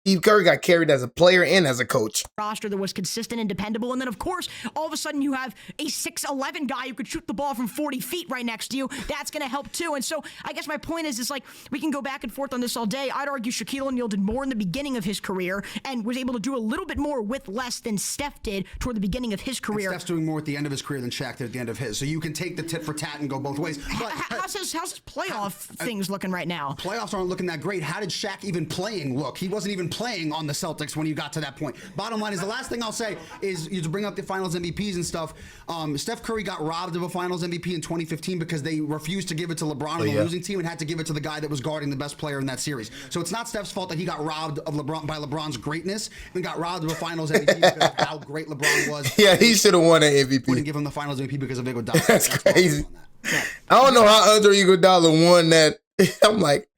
Steve Curry got carried as a player and as a coach. Roster that was consistent and dependable. And then, of course, all of a sudden you have a 6'11" guy who could shoot the ball from 40 feet right next to you. That's going to help too. And so I guess my point is like, we can go back and forth on this all day. I'd argue Shaquille O'Neal did more in the beginning of his career and was able to do a little bit more with less than Steph did toward the beginning of his career. And Steph's doing more at the end of his career than Shaq did at the end of his. So you can take the tit for tat and go both ways. But how's his playoff things looking right now? Playoffs aren't looking that great. How did Shaq even playing look? He wasn't even playing on the Celtics when you got to that point. Bottom line is, the last thing I'll say is, you to bring up the Finals MVPs and stuff. Steph Curry got robbed of a Finals MVP in 2015 because they refused to give it to LeBron on the losing team and had to give it to the guy that was guarding the best player in that series. So it's not Steph's fault that he got robbed of LeBron's greatness and got robbed of a Finals MVP because of how great LeBron was. Yeah, he should have won an MVP. Wouldn't give him the Finals MVP because of Iguodala. That's crazy. I don't know how Andre Iguodala won that. I'm like,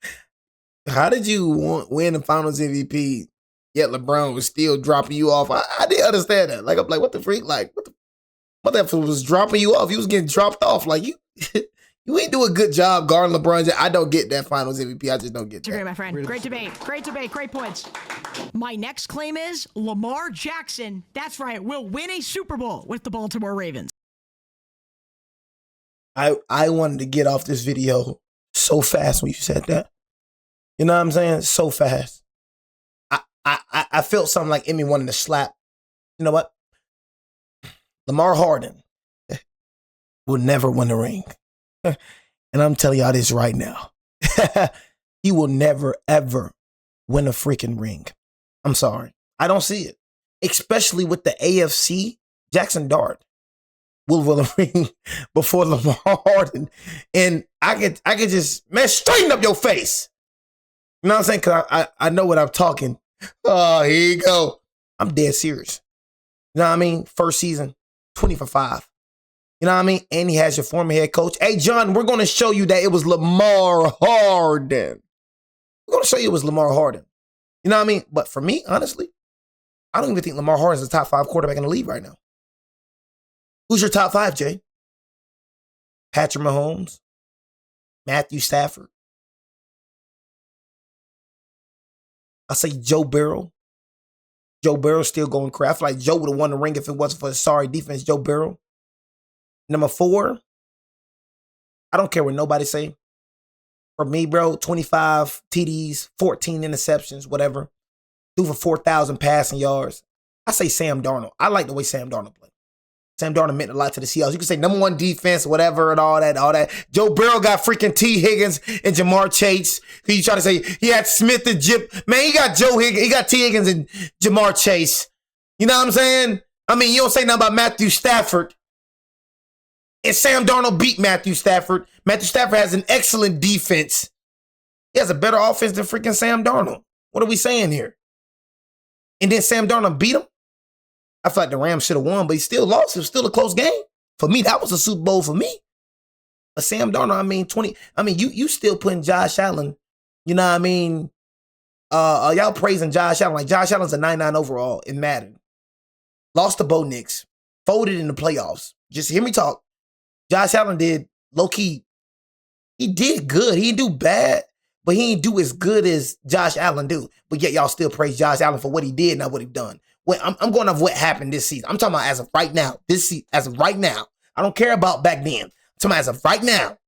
how did you win the Finals MVP? Yet LeBron was still dropping you off. I didn't understand that. Like, I'm like, what the freak? Like, what that was dropping you off? He was getting dropped off. Like, you ain't do a good job guarding LeBron. I don't get that Finals MVP. I just don't get that. Great, my friend. Great debate. Great debate. Great points. My next claim is Lamar Jackson. That's right. Will win a Super Bowl with the Baltimore Ravens. I wanted to get off this video so fast when you said that. You know what I'm saying? So fast. I felt something like in me wanting to slap. You know what? Lamar Harden will never win a ring. And I'm telling y'all this right now. He will never, ever win a freaking ring. I'm sorry. I don't see it. Especially with the AFC, Jackson Dart will win a ring before Lamar Harden. And I could just, man, straighten up your face. You know what I'm saying? Because I know what I'm talking. Oh, here you go. I'm dead serious. You know what I mean? First season, 20 for 5. You know what I mean? And he has your former head coach. Hey, John, we're going to show you that it was Lamar Harden. We're going to show you it was Lamar Harden. You know what I mean? But for me, honestly, I don't even think Lamar Harden is the top 5 quarterback in the league right now. Who's your top 5, Jay? Patrick Mahomes, Matthew Stafford. I say Joe Burrow. Joe Burrow's still going crazy. I feel like Joe would have won the ring if it wasn't for the sorry defense, Joe Burrow. Number 4, I don't care what nobody say. For me, bro, 25 TDs, 14 interceptions, whatever. Threw for 4,000 passing yards. I say Sam Darnold. I like the way Sam Darnold plays. Sam Darnold meant a lot to the Seahawks. You can say number 1 defense, whatever, and all that. Joe Burrow got freaking T. Higgins and Jamar Chase. You try to say he had Smith and Jip. Man, he got Joe Higgins. He got T. Higgins and Jamar Chase. You know what I'm saying? I mean, you don't say nothing about Matthew Stafford. And Sam Darnold beat Matthew Stafford. Matthew Stafford has an excellent defense. He has a better offense than freaking Sam Darnold. What are we saying here? And then Sam Darnold beat him? I feel like the Rams should have won, but he still lost. It was still a close game. For me, that was a Super Bowl for me. But Sam Darnold, you still putting Josh Allen, you know what I mean? Y'all praising Josh Allen. Like, Josh Allen's a 99 overall in Madden. Lost to Bo Nix. Folded in the playoffs. Just hear me talk. Josh Allen did low-key. He did good. He didn't do bad, but he didn't do as good as Josh Allen do. But yet y'all still praise Josh Allen for what he did, not what he done. I'm going off what happened this season. I'm talking about as of right now. This season, as of right now. I don't care about back then. I'm talking about as of right now.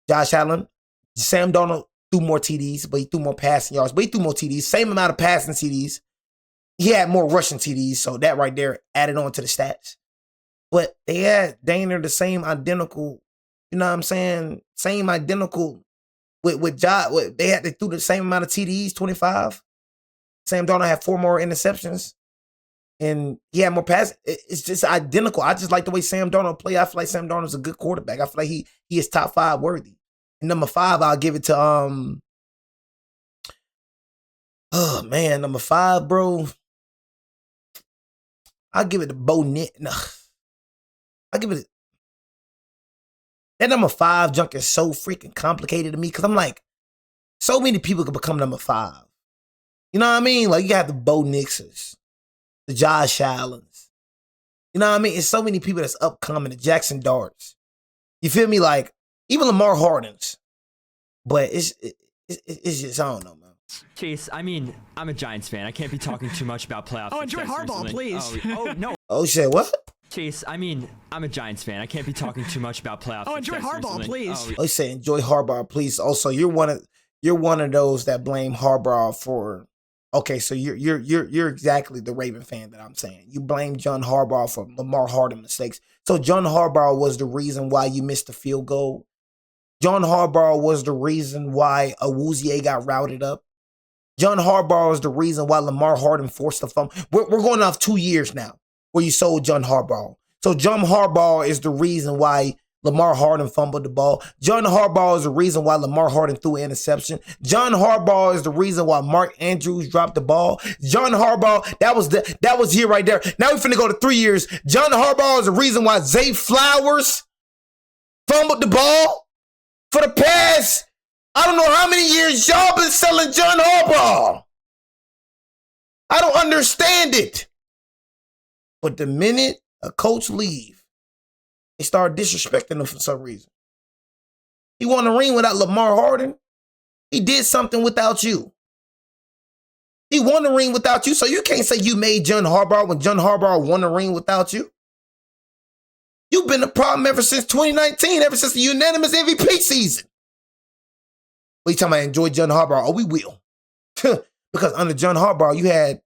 Josh Allen, Sam Darnold threw more TDs, but he threw more passing yards. But he threw more TDs. Same amount of passing TDs. He had more rushing TDs, so that right there added on to the stats. But they had dang near the same identical, you know what I'm saying? Same identical with Josh. They threw the same amount of TDs, 25. Sam Darnold had 4 more interceptions, and he had more passes. It's just identical. I just like the way Sam Darnold play. I feel like Sam Darnold's a good quarterback. I feel like he is top 5 worthy. And number 5, I'll give it to number 5, bro. I'll give it to Bo Nix. No. I'll give it. That number 5 junk is so freaking complicated to me because I'm like, so many people could become number 5. You know what I mean? Like, you got the Bo Nixes, the Josh Allens. You know what I mean? It's so many people that's upcoming, the Jackson Darts. You feel me? Like, even Lamar Hardens. But it's just, I don't know, man. Chase, I mean, I'm a Giants fan. I can't be talking too much about playoff Oh, enjoy success Harbaugh, recently. please. Oh, no. Oh shit, what? Chase, I mean, I'm a Giants fan. I can't be talking too much about playoff Oh, enjoy success Harbaugh, recently. please. Oh, you say enjoy Harbaugh, please. Also, you're one of those that blame Harbaugh for. Okay, so you're exactly the Raven fan that I'm saying. You blame John Harbaugh for Lamar Harden mistakes. So John Harbaugh was the reason why you missed the field goal. John Harbaugh was the reason why Awuzie got routed up. John Harbaugh is the reason why Lamar Harden forced the fumble. We're going off 2 years now where you sold John Harbaugh. So John Harbaugh is the reason why Lamar Harden fumbled the ball. John Harbaugh is the reason why Lamar Harden threw an interception. John Harbaugh is the reason why Mark Andrews dropped the ball. John Harbaugh, that was here right there. Now we're finna go to 3 years. John Harbaugh is the reason why Zay Flowers fumbled the ball for the past, I don't know how many years y'all been selling John Harbaugh. I don't understand it. But the minute a coach leaves, they start disrespecting him for some reason. He won a ring without Lamar Harden. He did something without you. He won a ring without you, so you can't say you made John Harbaugh when John Harbaugh won a ring without you. You've been the problem ever since 2019, ever since the unanimous MVP season. What are you talking about? Enjoy John Harbaugh? Oh, we will. Because under John Harbaugh, you had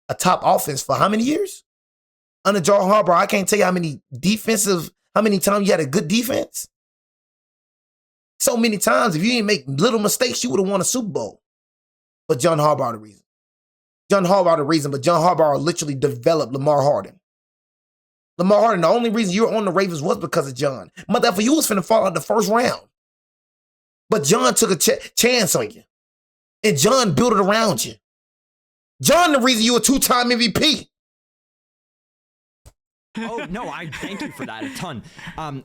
a top offense for how many years? Under John Harbaugh, I can't tell you how many times you had a good defense. So many times, if you didn't make little mistakes, you would have won a Super Bowl. But John Harbaugh the reason. John Harbaugh the reason, but John Harbaugh literally developed Lamar Harden. Lamar Harden, the only reason you were on the Ravens was because of John. Motherfucker, you was finna fall out the first round. But John took a chance on you. And John built it around you. John the reason you were 2-time MVP. Oh, no, I thank you for that a ton.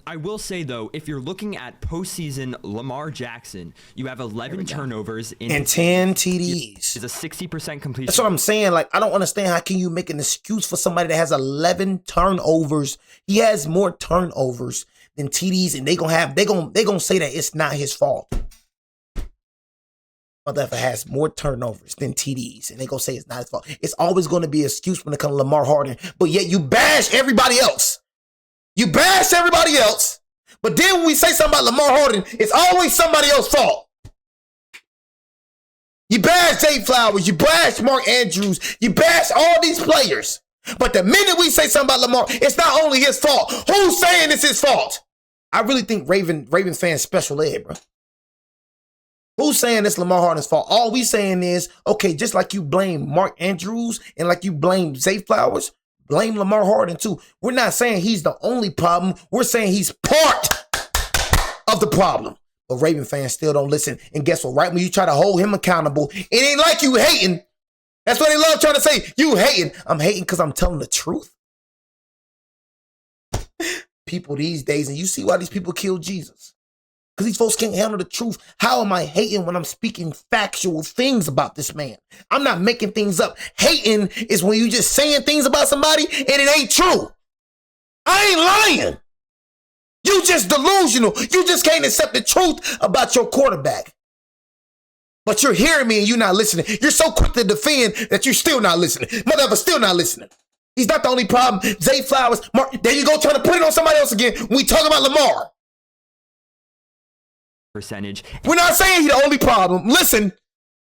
I will say, though, if you're looking at postseason Lamar Jackson, you have 11 turnovers and 10 TDs. Is a 60% completion. That's what I'm saying. Like, I don't understand how can you make an excuse for somebody that has 11 turnovers. He has more turnovers than TDs, and they gonna say that it's not his fault. Motherfucker has more turnovers than TDs, and they gonna say it's not his fault. It's always gonna be an excuse when it comes to Lamar Harden, but yet you bash everybody else. You bash everybody else, but then when we say something about Lamar Harden, it's always somebody else's fault. You bash Zay Flowers, you bash Mark Andrews, you bash all these players, but the minute we say something about Lamar, it's not only his fault. Who's saying it's his fault? I really think Raven fans special ed, bro. Who's saying it's Lamar Harden's fault? All we saying is, okay, just like you blame Mark Andrews and like you blame Zay Flowers, blame Lamar Harden too. We're not saying he's the only problem. We're saying he's part of the problem. But Raven fans still don't listen. And guess what? Right when you try to hold him accountable, it ain't like you hating. That's what they love trying to say. You hating. I'm hating because I'm telling the truth. People these days, and you see why these people kill Jesus. Because these folks can't handle the truth. How am I hating when I'm speaking factual things about this man? I'm not making things up. Hating is when you just saying things about somebody and it ain't true. I ain't lying. You just delusional. You just can't accept the truth about your quarterback. But you're hearing me and you're not listening. You're so quick to defend that you're still not listening. Motherfucker, still not listening. He's not the only problem. Zay Flowers, Mark, there you go trying to put it on somebody else again when we talk about Lamar. Percentage. We're not saying he's the only problem. Listen,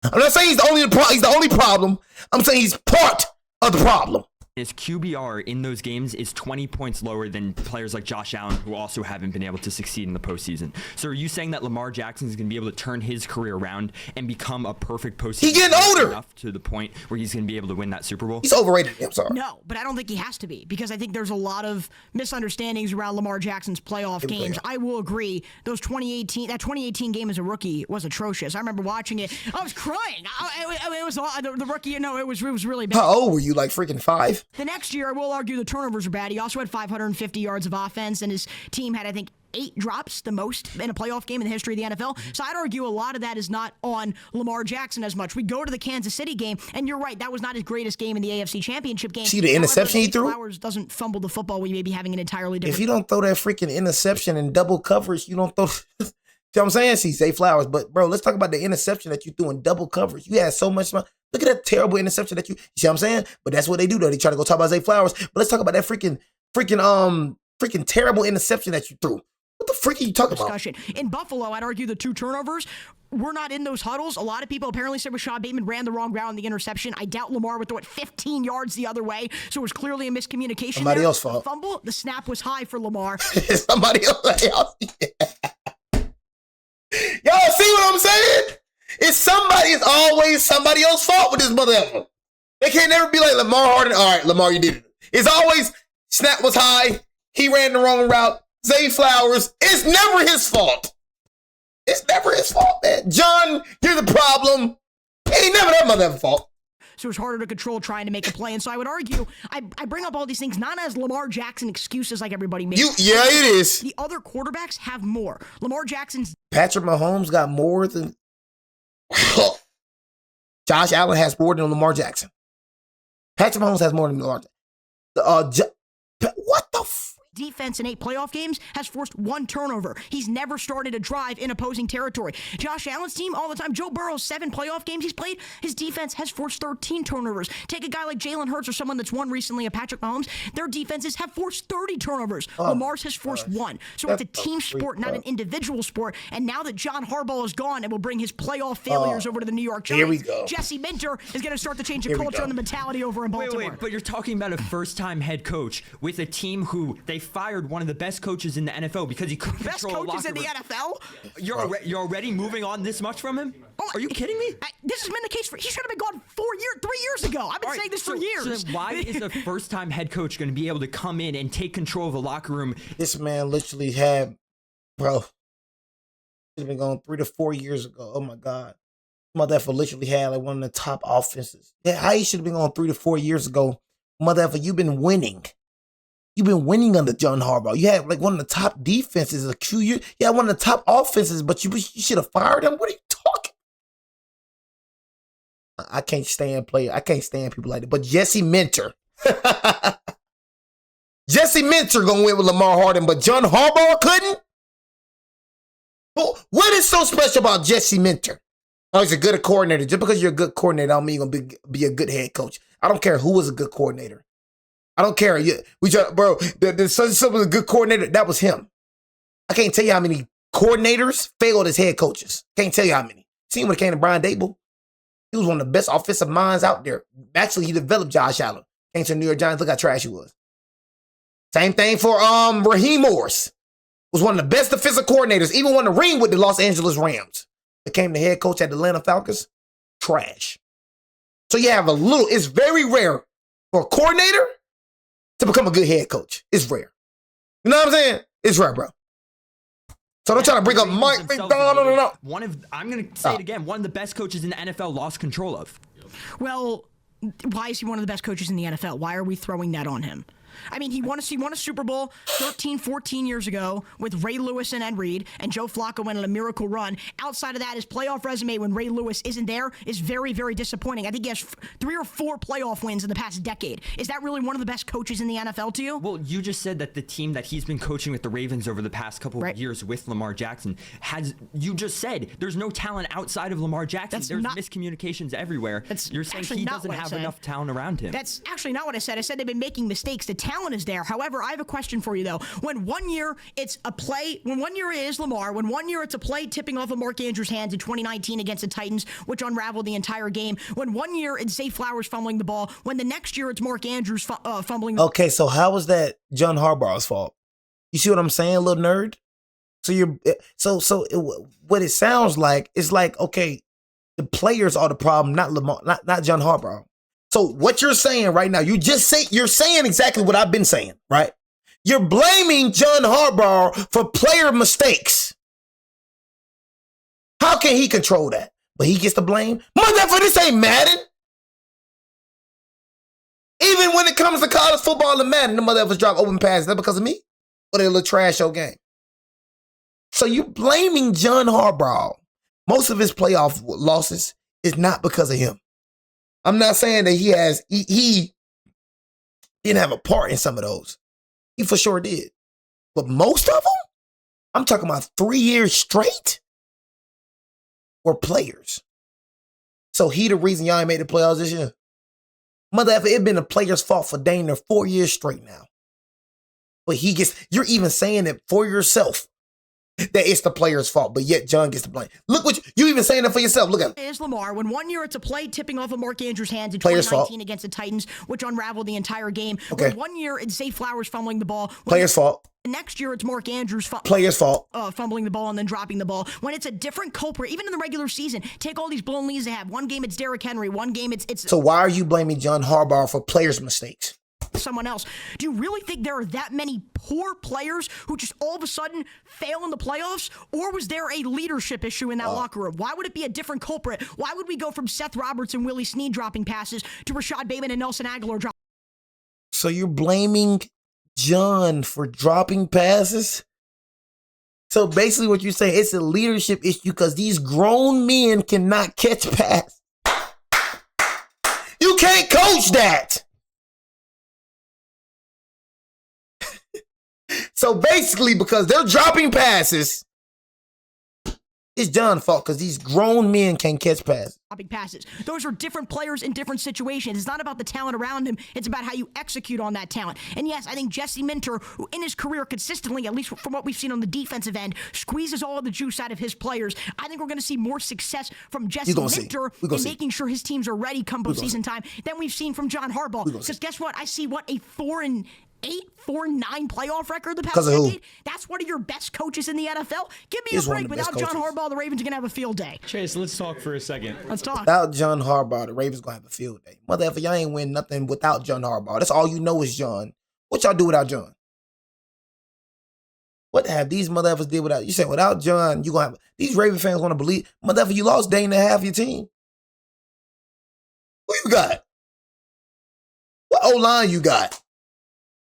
I'm not saying he's the only problem. I'm saying he's part of the problem. His QBR in those games is 20 points lower than players like Josh Allen, who also haven't been able to succeed in the postseason. So are you saying that Lamar Jackson is going to be able to turn his career around and become a perfect postseason? He's getting older enough to the point where he's going to be able to win that Super Bowl? He's overrated. I'm sorry. No, but I don't think he has to be because I think there's a lot of misunderstandings around Lamar Jackson's playoff games. I will agree. That 2018 game as a rookie was atrocious. I remember watching it. I was crying. It was the rookie. No, it was really bad. How old were you? Like freaking 5? The next year, I will argue the turnovers are bad. He also had 550 yards of offense, and his team had, I think, 8 drops, the most in a playoff game in the history of the NFL. So I'd argue a lot of that is not on Lamar Jackson as much. We go to the Kansas City game, and you're right, that was not his greatest game in the AFC Championship game. See the interception he threw? Flowers doesn't fumble the football when you may be having an entirely different... If you don't throw that freaking interception in double coverage, you don't throw... See what I'm saying? See, Zay Flowers. But, bro, let's talk about the interception that you threw in double coverage. You had so much. Look at that terrible interception that you see what I'm saying? But that's what they do, though. They try to go talk about Zay Flowers. But let's talk about that freaking terrible interception that you threw. What the freak are you talking about? In Buffalo, I'd argue the 2 turnovers were not in those huddles. A lot of people apparently said Rashad Bateman ran the wrong route on the interception. I doubt Lamar would throw it 15 yards the other way, so it was clearly a miscommunication. Somebody else's fault. The fumble, the snap was high for Lamar. Somebody else. Y'all see what I'm saying? It's always somebody else's fault with this motherfucker. They can't never be like Lamar Harden. All right, Lamar, you did it. It's always snap was high. He ran the wrong route. Zay Flowers. It's never his fault. It's never his fault, man. John, you're the problem. It ain't never that motherfucker's fault. So it's harder to control trying to make a play. And so I would argue, I bring up all these things not as Lamar Jackson excuses like everybody makes. Yeah, it is. The other quarterbacks have more. Lamar Jackson's... Patrick Mahomes got more than... Josh Allen has more than Lamar Jackson. Patrick Mahomes has more than Lamar Jackson. What the defense in 8 playoff games has forced 1 turnover. He's never started a drive in opposing territory. Josh Allen's team all the time. Joe Burrow's 7 playoff games he's played, his defense has forced 13 turnovers. Take a guy like Jalen Hurts or someone that's won recently, a Patrick Mahomes, their defenses have forced 30 turnovers. Lamar's has forced 1. So it's a team sport, not an individual sport. And now that John Harbaugh is gone, it will bring his playoff failures over to the New York Giants. Here we go. Jesse Minter is going to start to change the culture and the mentality over in Baltimore. Wait, but you're talking about a first-time head coach with a team who they fired one of the best coaches in the NFL because he couldn't control a locker room. Best coaches in the NFL? You're already moving on this much from him? Are you kidding me? This has been the case for... He should have been gone 3 years ago. I've been saying this for years. So then why is a first-time head coach going to be able to come in and take control of the locker room? This man literally had... Bro. Should have been gone 3 to 4 years ago. Oh, my God. Motherfucker literally had like one of the top offenses. Yeah, how he should have been gone 3 to 4 years ago. Motherfucker, you've been winning. You've been winning under John Harbaugh. You had like one of the top defenses a few years. You had one of the top offenses, but you should have fired him. What are you talking? I can't stand people like that. But Jesse Minter. Jesse Minter gonna win with Lamar Harden, but John Harbaugh couldn't? What is so special about Jesse Minter? Oh, he's a good coordinator. Just because you're a good coordinator, I don't mean you're gonna be a good head coach. I don't care who was a good coordinator. I don't care. Bro, the son was a good coordinator. That was him. I can't tell you how many coordinators failed as head coaches. Can't tell you how many. See when it came to Brian Dable? He was one of the best offensive minds out there. Actually, he developed Josh Allen. Came to the New York Giants. Look how trash he was. Same thing for Raheem Morris. Was one of the best defensive coordinators. Even won the ring with the Los Angeles Rams. Became the head coach at the Atlanta Falcons. Trash. So you have it's very rare for a coordinator to become a good head coach. It's rare. You know what I'm saying? It's rare, bro. So don't try to bring up Mike McDonald. No. I'm going to say it again. One of the best coaches in the NFL lost control of. Well, why is he one of the best coaches in the NFL? Why are we throwing that on him? I mean, he won a Super Bowl 13, 14 years ago with Ray Lewis and Ed Reed, and Joe Flacco went on a miracle run. Outside of that, his playoff resume when Ray Lewis isn't there is very, very disappointing. I think he has 3 or 4 playoff wins in the past decade. Is that really one of the best coaches in the NFL to you? Well, you just said that the team that he's been coaching with the Ravens over the past couple of years with Lamar Jackson you just said there's no talent outside of Lamar Jackson. There's miscommunications everywhere. You're saying he doesn't have enough talent around him. That's actually not what I said. I said they've been making mistakes. The talent is there. However, I have a question for you, though. When 1 year it's a play, when 1 year it is Lamar, when 1 year it's a play tipping off of Mark Andrews' hands in 2019 against the Titans, which unraveled the entire game, when 1 year it's Zay Flowers fumbling the ball, when the next year it's Mark Andrews fumbling. Okay, so how was that John Harbaugh's fault? You see what I'm saying, little nerd? So what it sounds like is like, okay, the players are the problem, not Lamar, not John Harbaugh. So what you're saying right now, you're saying exactly what I've been saying, right? You're blaming John Harbaugh for player mistakes. How can he control that? But he gets the blame? Motherfucker, this ain't Madden. Even when it comes to college football and Madden, the motherfuckers drop open passes. That because of me? Or their little trash show game? So you blaming John Harbaugh. Most of his playoff losses is not because of him. I'm not saying that he didn't have a part in some of those. He for sure did. But most of them, I'm talking about 3 years straight. were players. So he the reason y'all ain't made the playoffs this year. Mother, it been the players' fault for dang near 4 years straight now. But you're even saying it for yourself that it's the player's fault, but yet John gets the blame. Look what you even saying that for yourself. Look at him. Is Lamar when 1 year it's a play tipping off of Mark Andrews' hands in Players' 2019 fault. against the Titans, which unraveled the entire game. Okay. When 1 year it's Zay Flowers fumbling the ball. Players' fault. Next year it's Mark Andrews Players' fault. fumbling the ball and then dropping the ball. When it's a different culprit, even in the regular season, take all these blown leads they have. One game it's Derrick Henry. One game it's So why are you blaming John Harbaugh for players' mistakes? someone else. Do you really think there are that many poor players who just all of a sudden fail in the playoffs? Or was there a leadership issue in that locker room? Why would it be a different culprit? Why would we go from Seth Roberts and Willie Snead dropping passes to Rashad Bateman and Nelson Aguilar dropping? So you're blaming John for dropping passes? So basically what you're saying, it's a leadership issue because these grown men cannot catch pass. You can't coach that. So basically, because they're dropping passes, it's John's fault because these grown men can't catch passes. Passes. Those are different players in different situations. It's not about the talent around him. It's about how you execute on that talent. And yes, I think Jesse Minter, who in his career consistently, at least from what we've seen on the defensive end, squeezes all of the juice out of his players. I think we're going to see more success from Jesse Minter in making sure his teams are ready come postseason time than we've seen from John Harbaugh. Because guess what? I see a 4-8, 4-9 playoff record the past decade. That's one of your best coaches in the NFL. Give me a break. Without John Harbaugh, the Ravens are going to have a field day. Chase, let's talk for a second. Let's talk. Without John Harbaugh, the Ravens going to have a field day. Motherfucker, y'all ain't win nothing without John Harbaugh. That's all you know is John. What y'all do without John? What have these motherfuckers did without? You say without John, you going to have these Raven fans want to believe. Motherfucker, you lost Dane and half your team. Who you got? What O-line you got?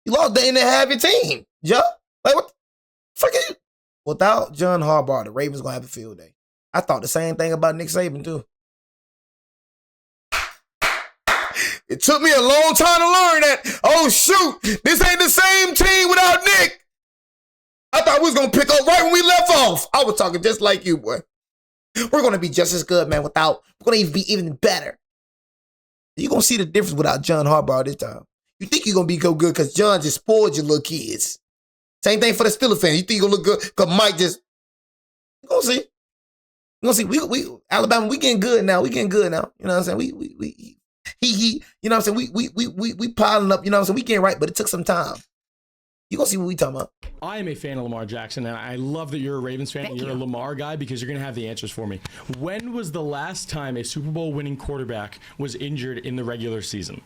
You lost Dane and half your team. Yeah? Like what the fuck are you? Without John Harbaugh, the Ravens going to have a field day. I thought the same thing about Nick Saban too. It took me a long time to learn that, oh shoot, this ain't the same team without Nick. I thought we was going to pick up right when we left off. I was talking just like you, boy. We're going to be just as good, man, without, we're going to be even better. You're going to see the difference without John Harbaugh this time. You think you're going to be good because John just spoiled your little kids. Same thing for the Steelers fans. You think you're going to look good because Mike just, you're going to see. You're going to see. We Alabama, we getting good now. We getting good now. You know what I'm saying? He, you know what I'm saying? We piling up, you know what I'm saying? We getting right, but it took some time. You're going to see what we talking about. I am a fan of Lamar Jackson, and I love that you're a Ravens fan and you're a Lamar guy because you're going to have the answers for me. When was the last time a Super Bowl winning quarterback was injured in the regular season?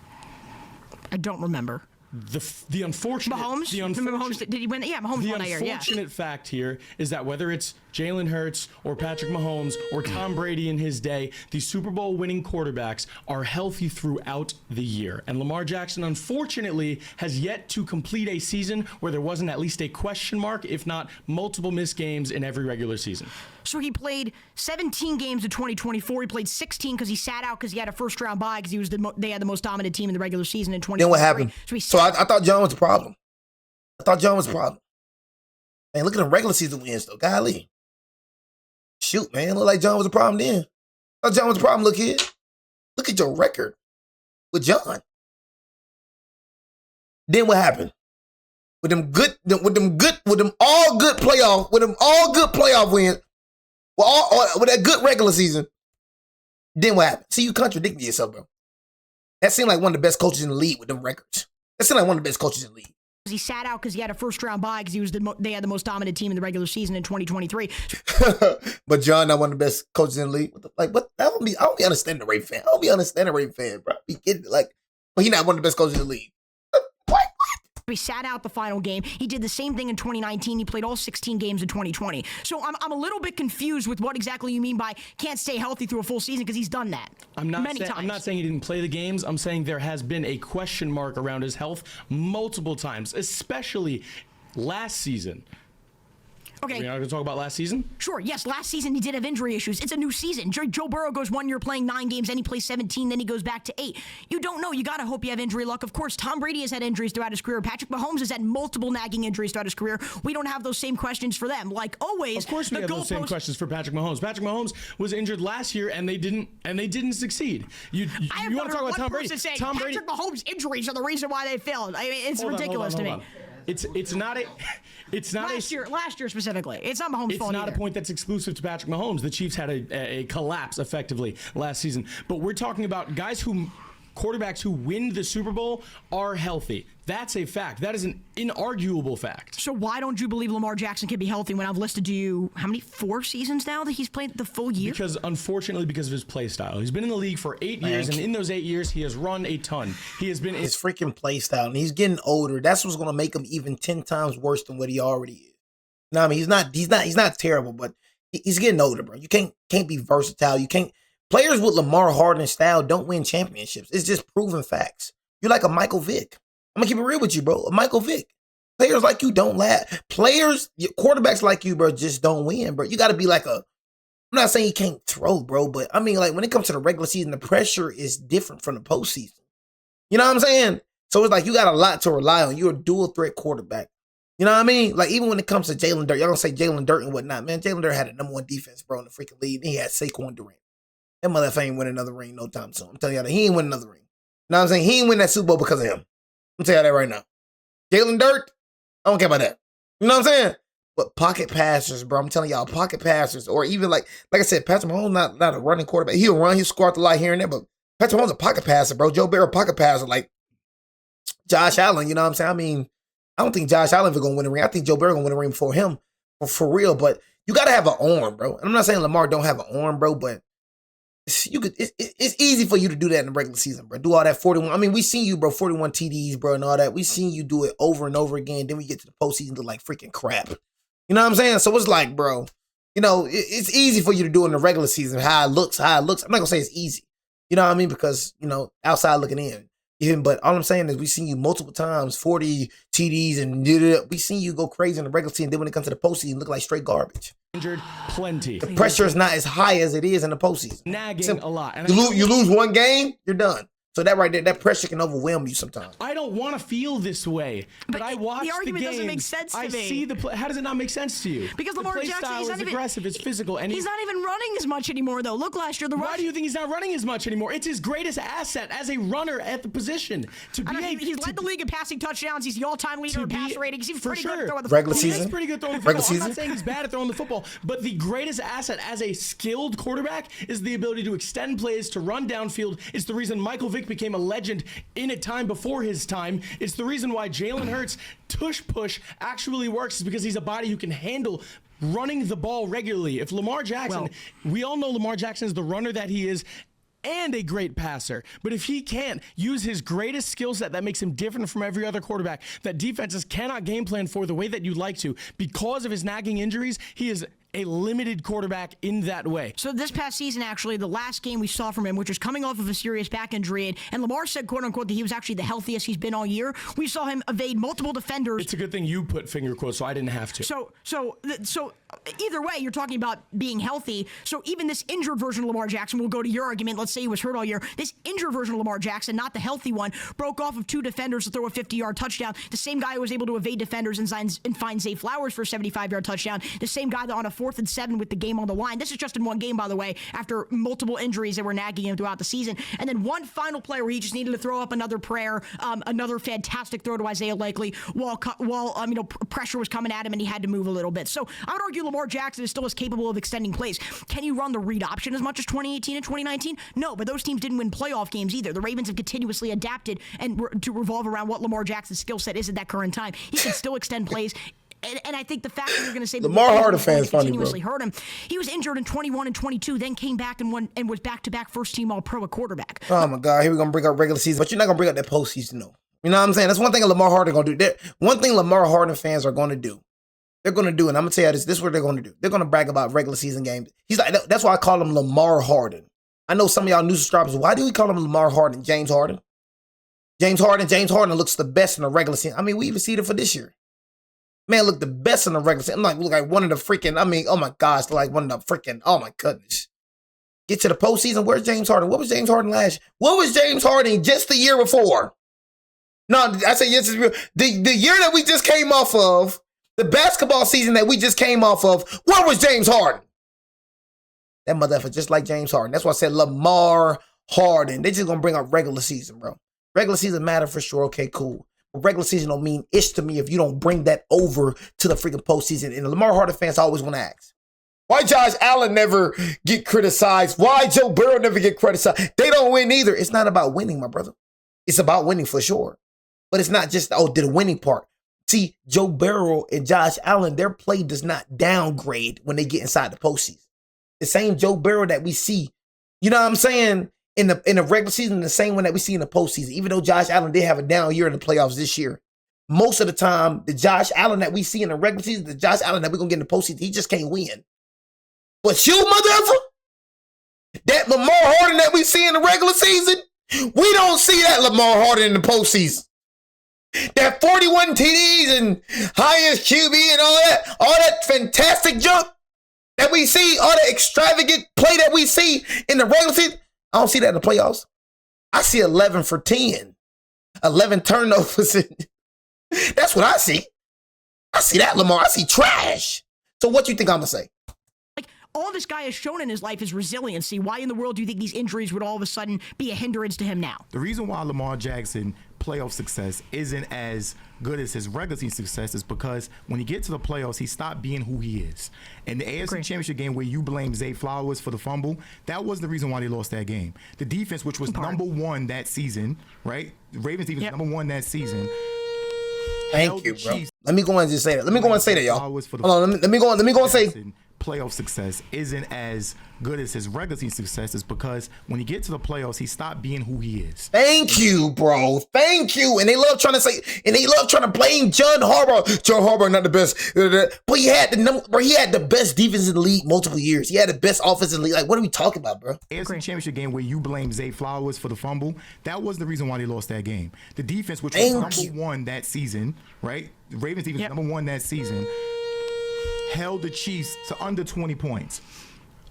I don't remember. The unfortunate Mahomes? Remember Mahomes? Did he win? Yeah, Mahomes won that year. The unfortunate fact here is that whether it's Jalen Hurts or Patrick Mahomes or Tom Brady in his day, these Super Bowl winning quarterbacks are healthy throughout the year. And Lamar Jackson, unfortunately, has yet to complete a season where there wasn't at least a question mark, if not multiple missed games in every regular season. So he played 17 games in 2024. He played 16 because he sat out because he had a first-round bye because he was they had the most dominant team in the regular season in 2023. Then what happened? So I thought John was the problem. Man, look at the regular season wins, though. Golly. Shoot, man. Look like John was the problem then. I thought John was the problem, look kid. Look at your record with John. Then what happened? With them all good playoff wins, with that good regular season, then what happened? See, you contradicting yourself, bro. That seemed like one of the best coaches in the league with them records. That seemed like one of the best coaches in the league. He sat out because he had a first-round bye because he was they had the most dominant team in the regular season in 2023. But John not one of the best coaches in the league. I don't be understanding the Ravens fan. I don't be understanding the Ravens fan, bro. Be getting it, but he not one of the best coaches in the league. What? He sat out the final game. He did the same thing in 2019. He played all 16 games in 2020. So I'm a little bit confused with what exactly you mean by can't stay healthy through a full season because he's done that many times. I'm not saying he didn't play the games. I'm saying there has been a question mark around his health multiple times, especially last season. Okay. We're not going to talk about last season? Sure, yes, last season he did have injury issues. It's a new season. Joe Burrow goes 1 year playing 9 games, then he plays 17, then he goes back to 8. You don't know. You got to hope you have injury luck. Of course, Tom Brady has had injuries throughout his career. Patrick Mahomes has had multiple nagging injuries throughout his career. We don't have those same questions for them. Like always, of course, we have those same questions for Patrick Mahomes. Patrick Mahomes was injured last year, and they didn't succeed. You want to talk about Tom Brady? Tom Brady. Patrick Mahomes' injuries are the reason why they failed. I mean, it's ridiculous to me. It's not last year specifically. It's not Mahomes' fault. It's not a point that's exclusive to Patrick Mahomes. The Chiefs had a collapse effectively last season. But we're talking about quarterbacks who win the Super Bowl are healthy. That's a fact. That is an inarguable fact. So why don't you believe Lamar Jackson can be healthy when I've listed to you how many 4 seasons now that he's played the full year? Because unfortunately, because of his play style, he's been in the league for 8 years, and in those 8 years, he has run a ton. He has been his freaking play style, and he's getting older. That's what's going to make him even 10 times worse than what he already is. No, I mean he's not terrible, but he's getting older, bro. You can't be versatile. You can't. Players with Lamar Harden style don't win championships. It's just proven facts. You're like a Michael Vick. I'm gonna keep it real with you, bro. A Michael Vick. Players like you don't last. Quarterbacks like you, bro, just don't win, bro. You got to be like I'm not saying you can't throw, bro, but I mean, like when it comes to the regular season, the pressure is different from the postseason. You know what I'm saying? So it's like you got a lot to rely on. You're a dual threat quarterback. You know what I mean? Like even when it comes to Jalen Dirt, y'all gonna say Jalen Dirt and whatnot, man. Jalen Dirt had a number 1 defense, bro, in the freaking league. And he had Saquon Durant. That motherfucker ain't win another ring no time soon. I'm telling y'all that he ain't win another ring. You know what I'm saying? He ain't win that Super Bowl because of him. I'm telling y'all that right now. Jalen Dirt, I don't care about that. You know what I'm saying? But pocket passers, bro. I'm telling y'all, pocket passers, or even like I said, Patrick Mahomes not a running quarterback. He'll run, he'll squat the light here and there, but Patrick Mahomes a pocket passer, bro. Joe Burrow pocket passer, like Josh Allen. You know what I'm saying? I mean, I don't think Josh Allen is gonna win a ring. I think Joe Burrow gonna win a ring before him, for real. But you gotta have an arm, bro. And I'm not saying Lamar don't have an arm, bro, but it's easy for you to do that in the regular season, bro. Do all that 41. I mean, we seen you, bro, 41 TDs, bro, and all that. We seen you do it over and over again. Then we get to the postseason to like freaking crap. You know what I'm saying? So it's like, bro, you know, it's easy for you to do in the regular season. How it looks. I'm not gonna say it's easy. You know what I mean? Because, you know, outside looking in. But all I'm saying is we seen you multiple times, 40 TDs, and we seen you go crazy in the regular season. Then when it comes to the postseason, look like straight garbage. Injured plenty. The pressure is not as high as it is in the postseason. Nagging a lot. And you lose one game, you're done. So that right there, that pressure can overwhelm you sometimes. I don't want to feel this way, but I watch the argument games. Doesn't make sense to me. I see the play. How does it not make sense to you? Because Lamar the play Jackson, style is aggressive, it's physical, and he's not even running as much anymore, though. Look, last year Why do you think he's not running as much anymore? It's his greatest asset as a runner at the position. He's led the league in passing touchdowns. He's the all-time leader in pass ratings. He's pretty good throwing the regular football. season. He's pretty good throwing the football. I'm not saying he's bad at throwing the football, but the greatest asset as a skilled quarterback is the ability to extend plays, to run downfield. It's the reason Michael Vick became a legend in a time before his time. It's the reason why Jalen Hurts tush push actually works, is because he's a body who can handle running the ball regularly. If Lamar Jackson, we all know Lamar Jackson is the runner that he is and a great passer, but if he can't use his greatest skill set that makes him different from every other quarterback that defenses cannot game plan for the way that you'd like to because of his nagging injuries, he is a limited quarterback in that way. So this past season, actually, the last game we saw from him, which was coming off of a serious back injury, and Lamar said, quote unquote, that he was actually the healthiest he's been all year. We saw him evade multiple defenders. It's a good thing you put finger quotes, so I didn't have to. So either way, you're talking about being healthy. So even this injured version of Lamar Jackson, we'll go to your argument. Let's say he was hurt all year. This injured version of Lamar Jackson, not the healthy one, broke off of 2 defenders to throw a 50-yard touchdown. The same guy who was able to evade defenders and find Zay Flowers for a 75-yard touchdown. The same guy that on a 4th and 7 with the game on the line. This is just in one game, by the way, after multiple injuries that were nagging him throughout the season. And then one final play where he just needed to throw up another prayer, another fantastic throw to Isaiah Likely while pressure was coming at him and he had to move a little bit. So I would argue Lamar Jackson is still as capable of extending plays. Can you run the read option as much as 2018 and 2019? No, but those teams didn't win playoff games either. The Ravens have continuously adapted and to revolve around what Lamar Jackson's skill set is at that current time. He can still extend plays. And I think the fact that you're going to say Lamar Harden fans continuously hurt him. He was injured in 21 and 22, then came back and was back-to-back first-team All-Pro at quarterback. Oh my God, here we're gonna bring up regular season, but you're not gonna bring up that postseason though. You know what I'm saying? That's one thing Lamar Harden gonna do. One thing Lamar Harden fans are gonna do. They're gonna do, and I'm gonna tell you this. This is what they're gonna do. They're gonna brag about regular season games. He's like, that's why I call him Lamar Harden. I know some of y'all new subscribers. Why do we call him Lamar Harden? James Harden. James Harden looks the best in the regular season. I mean, we even see it for this year. Man, look the best in the regular season. I'm like, look like one of the freaking, I mean, oh my gosh, like one of the freaking, oh my goodness. Get to the postseason. Where's James Harden? What was James Harden last year? What was James Harden just the year before? No, I say yes. The year that we just came off of, the basketball season that we just came off of, where was James Harden? That motherfucker just like James Harden. That's why I said Lamar Harden. They just gonna bring up regular season, bro. Regular season matter for sure. Okay, cool. But regular season don't mean ish to me if you don't bring that over to the freaking postseason. And the Lamar Harden fans always want to ask, why Josh Allen never get criticized? Why Joe Burrow never get criticized? They don't win either. It's not about winning, my brother. It's about winning for sure. But it's not just, the winning part. See, Joe Burrow and Josh Allen, their play does not downgrade when they get inside the postseason. The same Joe Burrow that we see, you know what I'm saying, in the regular season, the same one that we see in the postseason. Even though Josh Allen did have a down year in the playoffs this year, most of the time, the Josh Allen that we see in the regular season, the Josh Allen that we're going to get in the postseason, he just can't win. But you, motherfucker, that Lamar Harden that we see in the regular season, we don't see that Lamar Harden in the postseason. That 41 TDs and highest QB and all that fantastic junk that we see, all that extravagant play that we see in the regular season, I don't see that in the playoffs. I see 11 for 10, 11 turnovers. That's what I see. I see that, Lamar. I see trash. So what you think I'm going to say? All this guy has shown in his life is resiliency. Why in the world do you think these injuries would all of a sudden be a hindrance to him now? The reason why Lamar Jackson playoff success isn't as good as his regular season success is because when he gets to the playoffs, he stopped being who he is. In the AFC Championship game where you blame Zay Flowers for the fumble, that was the reason why they lost that game. The defense, which was number one that season, right? The Ravens defense was number one that season. Thank you, bro. Let me go and just say that. Let me go and say that, y'all. Hold on, let me go and say playoff success isn't as good as his regular season success is because when he gets to the playoffs, he stopped being who he is. Thank you, bro. Thank you. And they love trying to blame John Harbaugh. John Harbaugh not the best. But he had the best defense in the league multiple years. He had the best offense in the league. Like, what are we talking about, bro? AFC Championship game where you blame Zay Flowers for the fumble, that was the reason why they lost that game. The defense, which was number one that season, right? The Ravens defense was number one that season, held the Chiefs to under 20 points.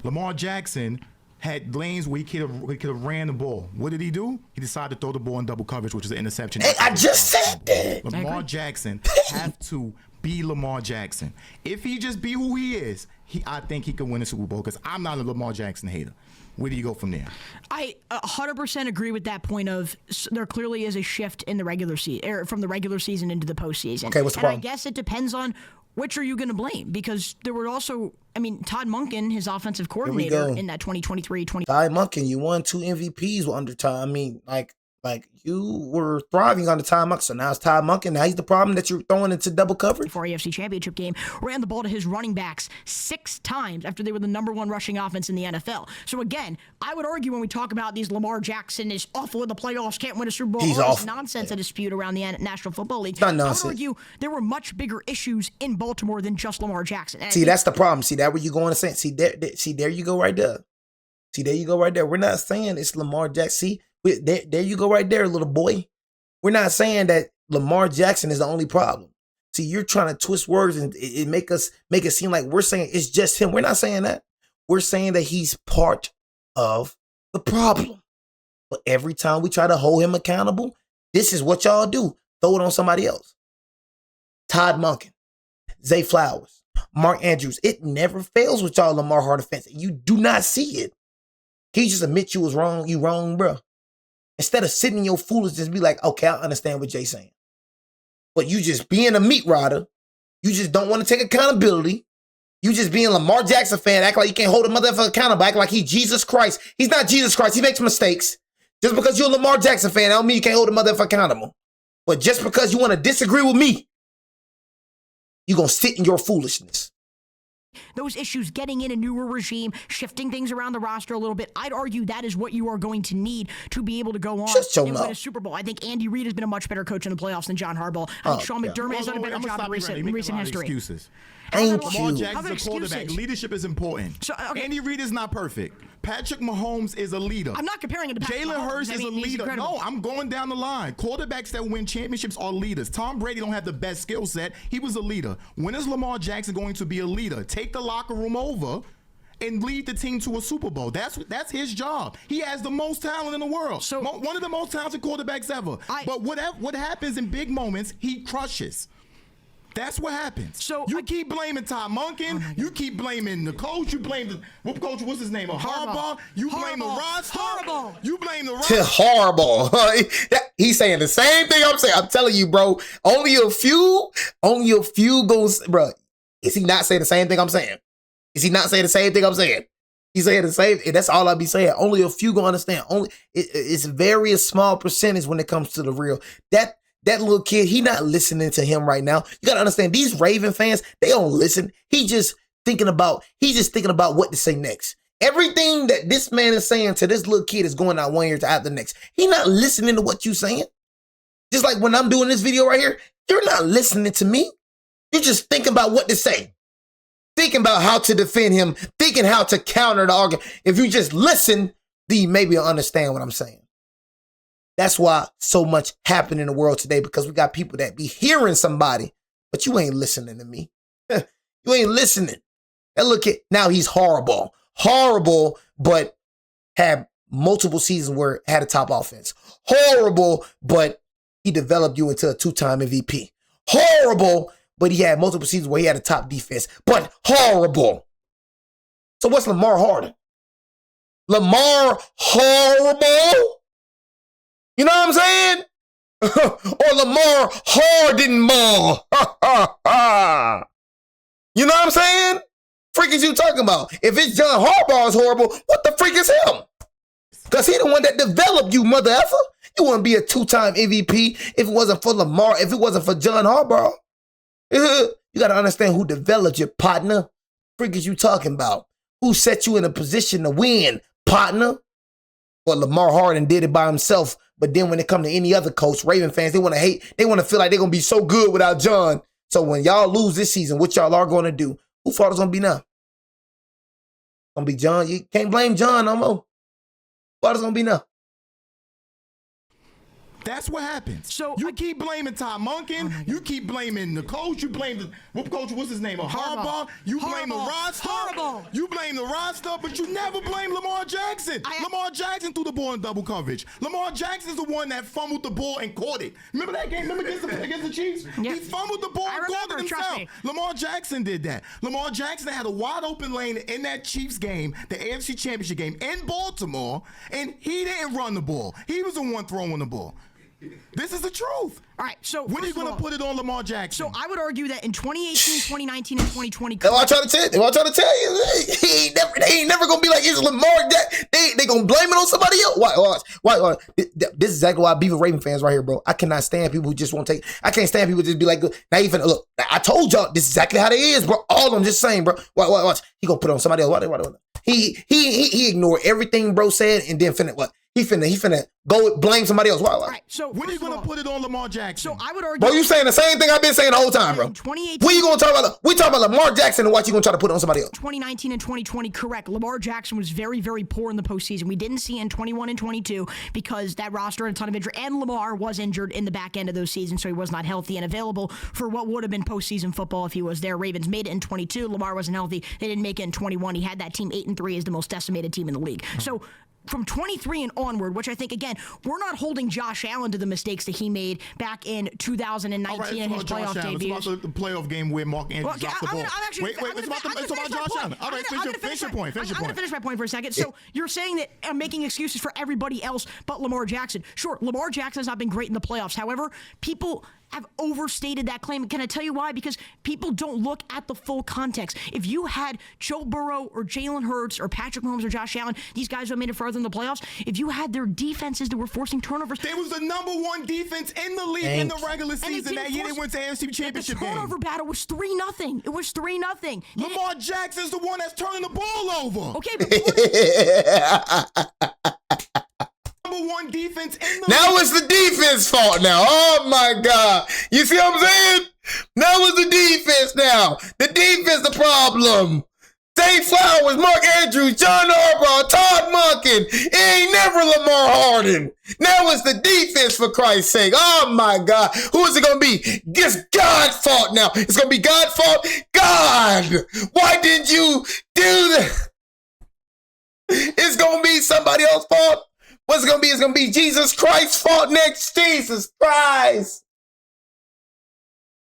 Lamar Jackson had lanes where he could have ran the ball. What did he do? He decided to throw the ball in double coverage, which is an interception. Hey, I just said that. Lamar Jackson have to be Lamar Jackson. If he just be who he is, I think he can win a Super Bowl because I'm not a Lamar Jackson hater. Where do you go from there? I 100% agree with that point of there clearly is a shift in the regular season, from the regular season into the postseason. Okay, what's the problem? I guess it depends on which are you going to blame? Because there were also, Todd Monken, his offensive coordinator in that 2023-20. Todd Monken, you won 2 MVPs under Todd. Like you were thriving on the Todd Monken. So now it's Todd Monken. Now he's the problem that you're throwing into double coverage. For AFC Championship game, ran the ball to his running backs 6 times after they were the number 1 rushing offense in the NFL. So again, I would argue when we talk about these Lamar Jackson is awful in the playoffs, can't win a Super Bowl, all this nonsense that is spewed around the National Football League. Not nonsense. I would argue there were much bigger issues in Baltimore than just Lamar Jackson. See, that's the problem. See, that where you going to say? See, there you go right there. See, there you go right there. We're not saying it's Lamar Jackson. See, there you go right there, little boy. We're not saying that Lamar Jackson is the only problem. See, you're trying to twist words and it make it seem like we're saying it's just him. We're not saying that. We're saying that he's part of the problem. But every time we try to hold him accountable, this is what y'all do. Throw it on somebody else. Todd Monken, Zay Flowers, Mark Andrews. It never fails with y'all Lamar Harden fans. You do not see it. Can you just admit you was wrong? You wrong, bro. Instead of sitting in your foolishness, be like, okay, I understand what Jay's saying. But you just being a meat rider, you just don't want to take accountability. You just being a Lamar Jackson fan, act like you can't hold a motherfucker accountable, act like he's Jesus Christ. He's not Jesus Christ. He makes mistakes. Just because you're a Lamar Jackson fan, I don't mean you can't hold a motherfucker accountable. But just because you want to disagree with me, you're going to sit in your foolishness. Those issues, getting in a newer regime, shifting things around the roster a little bit, I'd argue that is what you are going to need to be able to go on and win a Super Bowl. I think Andy Reid has been a much better coach in the playoffs than John Harbaugh. I think Sean McDermott has done a better job in recent history. Excuses. Thank Lamar you. Jackson's a quarterback. Excuses? Leadership is important. So, okay. Andy Reid is not perfect. Patrick Mahomes is a leader. I'm not comparing it to Patrick Jalen Mahomes. Hurts I is a mean, he's leader. incredible. No, I'm going down the line. Quarterbacks that win championships are leaders. Tom Brady don't have the best skill set. He was a leader. When is Lamar Jackson going to be a leader? Take the locker room over and lead the team to a Super Bowl. That's his job. He has the most talent in the world. So- One of the most talented quarterbacks ever. But what happens in big moments, he crushes. That's what happens. So you keep blaming Todd Monken. You keep blaming the coach. You blame what coach? What's his name? Harbaugh. You blame the roster. Horrible. You blame the roster. Horrible. He's saying the same thing I'm saying. I'm telling you, bro. Only a few goes, bro. Is he not saying the same thing I'm saying? Is he not saying the same thing I'm saying? He's saying the same. That's all I be saying. Only a few gonna understand. It's very small percentage when it comes to the real. That little kid, he not listening to him right now. You gotta understand, these Raven fans, they don't listen. He's just thinking about what to say next. Everything that this man is saying to this little kid is going out one ear to out the next. He not listening to what you saying. Just like when I'm doing this video right here, you're not listening to me. You're just thinking about what to say. Thinking about how to defend him, thinking how to counter the argument. If you just listen, then maybe you'll understand what I'm saying. That's why so much happened in the world today, because we got people that be hearing somebody, but you ain't listening to me. You ain't listening. And look at, now he's horrible. Horrible, but had multiple seasons where had a top offense. Horrible, but he developed you into a 2-time MVP. Horrible, but he had multiple seasons where he had a top defense. But horrible. So what's Lamar Harden? Lamar horrible? You know what I'm saying? Or Lamar Harden-more. You know what I'm saying? Freak is you talking about? If it's John Harbaugh is horrible, what the freak is him? Because he the one that developed you, mother effer. You wouldn't be a 2-time MVP if it wasn't for Lamar, if it wasn't for John Harbaugh. You got to understand who developed your partner. Freak is you talking about? Who set you in a position to win, partner? But Lamar Harden did it by himself. But then when it comes to any other coach, Raven fans, they want to hate. They want to feel like they're going to be so good without John. So when y'all lose this season, what y'all are going to do? Who fault is going to be now? Going to be John. You can't blame John no more. Who fault is going to be now? That's what happens. So you keep blaming Todd Monken. You keep blaming the coach. You blame what coach? What's his name? Harbaugh. You blame the roster. Horrible. You blame the roster, but you never blame Lamar Jackson. Lamar Jackson threw the ball in double coverage. Lamar Jackson's the one that fumbled the ball and caught it. Remember that game? Remember against the Chiefs? Yep. He fumbled the ball and caught it himself. Lamar Jackson did that. Lamar Jackson had a wide open lane in that Chiefs game, the AFC Championship game in Baltimore, and he didn't run the ball. He was the one throwing the ball. This is the truth. All right, so when are you going to put it on Lamar Jackson? So I would argue that in 2018, 2019, and 2020. That's what I'm trying to tell you. They ain't never going to be like, it's Lamar Jackson. They going to blame it on somebody else. Why? This is exactly why I beef with Raven fans right here, bro. I cannot stand people who just won't take. I can't stand people just be like, now even look, I told y'all this is exactly how they is, bro. All of them just saying, bro. Watch. He going to put it on somebody else. Watch. He ignored everything bro said and then finna what? He finna go blame somebody else. Why? All right, so when are you gonna put it on Lamar Jackson? So I would argue. Bro, you saying the same thing I've been saying the whole time, bro. 2018. When you gonna talk about? We talking about Lamar Jackson and what you gonna try to put on somebody else? 2019 and 2020, correct. Lamar Jackson was very, very poor in the postseason. We didn't see in 21 and 22 because that roster had a ton of injury, and Lamar was injured in the back end of those seasons, so he was not healthy and available for what would have been postseason football if he was there. Ravens made it in 22. Lamar wasn't healthy. They didn't make it in 21. He had that team 8-3 as the most decimated team in the league. So from 23 and onward, which I think, again, we're not holding Josh Allen to the mistakes that he made back in 2019 in his playoff debut. It's about the playoff game where Mark Andrews dropped the ball. It's about Josh Allen. All right, finish your point. I'm going to finish my point for a second. So you're saying that I'm making excuses for everybody else but Lamar Jackson. Sure, Lamar Jackson has not been great in the playoffs. However, people have overstated that claim. Can I tell you why? Because people don't look at the full context. If you had Joe Burrow or Jalen Hurts or Patrick Mahomes or Josh Allen, these guys who have made it further in the playoffs, if you had their defenses that were forcing turnovers. They was the #1 defense in the league in the regular season that year they went to AFC Championship game. The turnover battle was 3-0. It was 3-0. Lamar Jackson's the one that's turning the ball over. Okay, but #1 defense in the now it's the defense fault now. Oh my God. You see what I'm saying? That was the defense now. The defense the problem. Zay Flowers, Mark Andrews, John Harbaugh, Todd Monken. It ain't never Lamar Harden. That was the defense, for Christ's sake. Oh, my God. Who is it going to be? It's God's fault now. It's going to be God's fault? God, why didn't you do that? It's going to be somebody else's fault? What's it going to be? It's going to be Jesus Christ's fault next. Jesus Christ.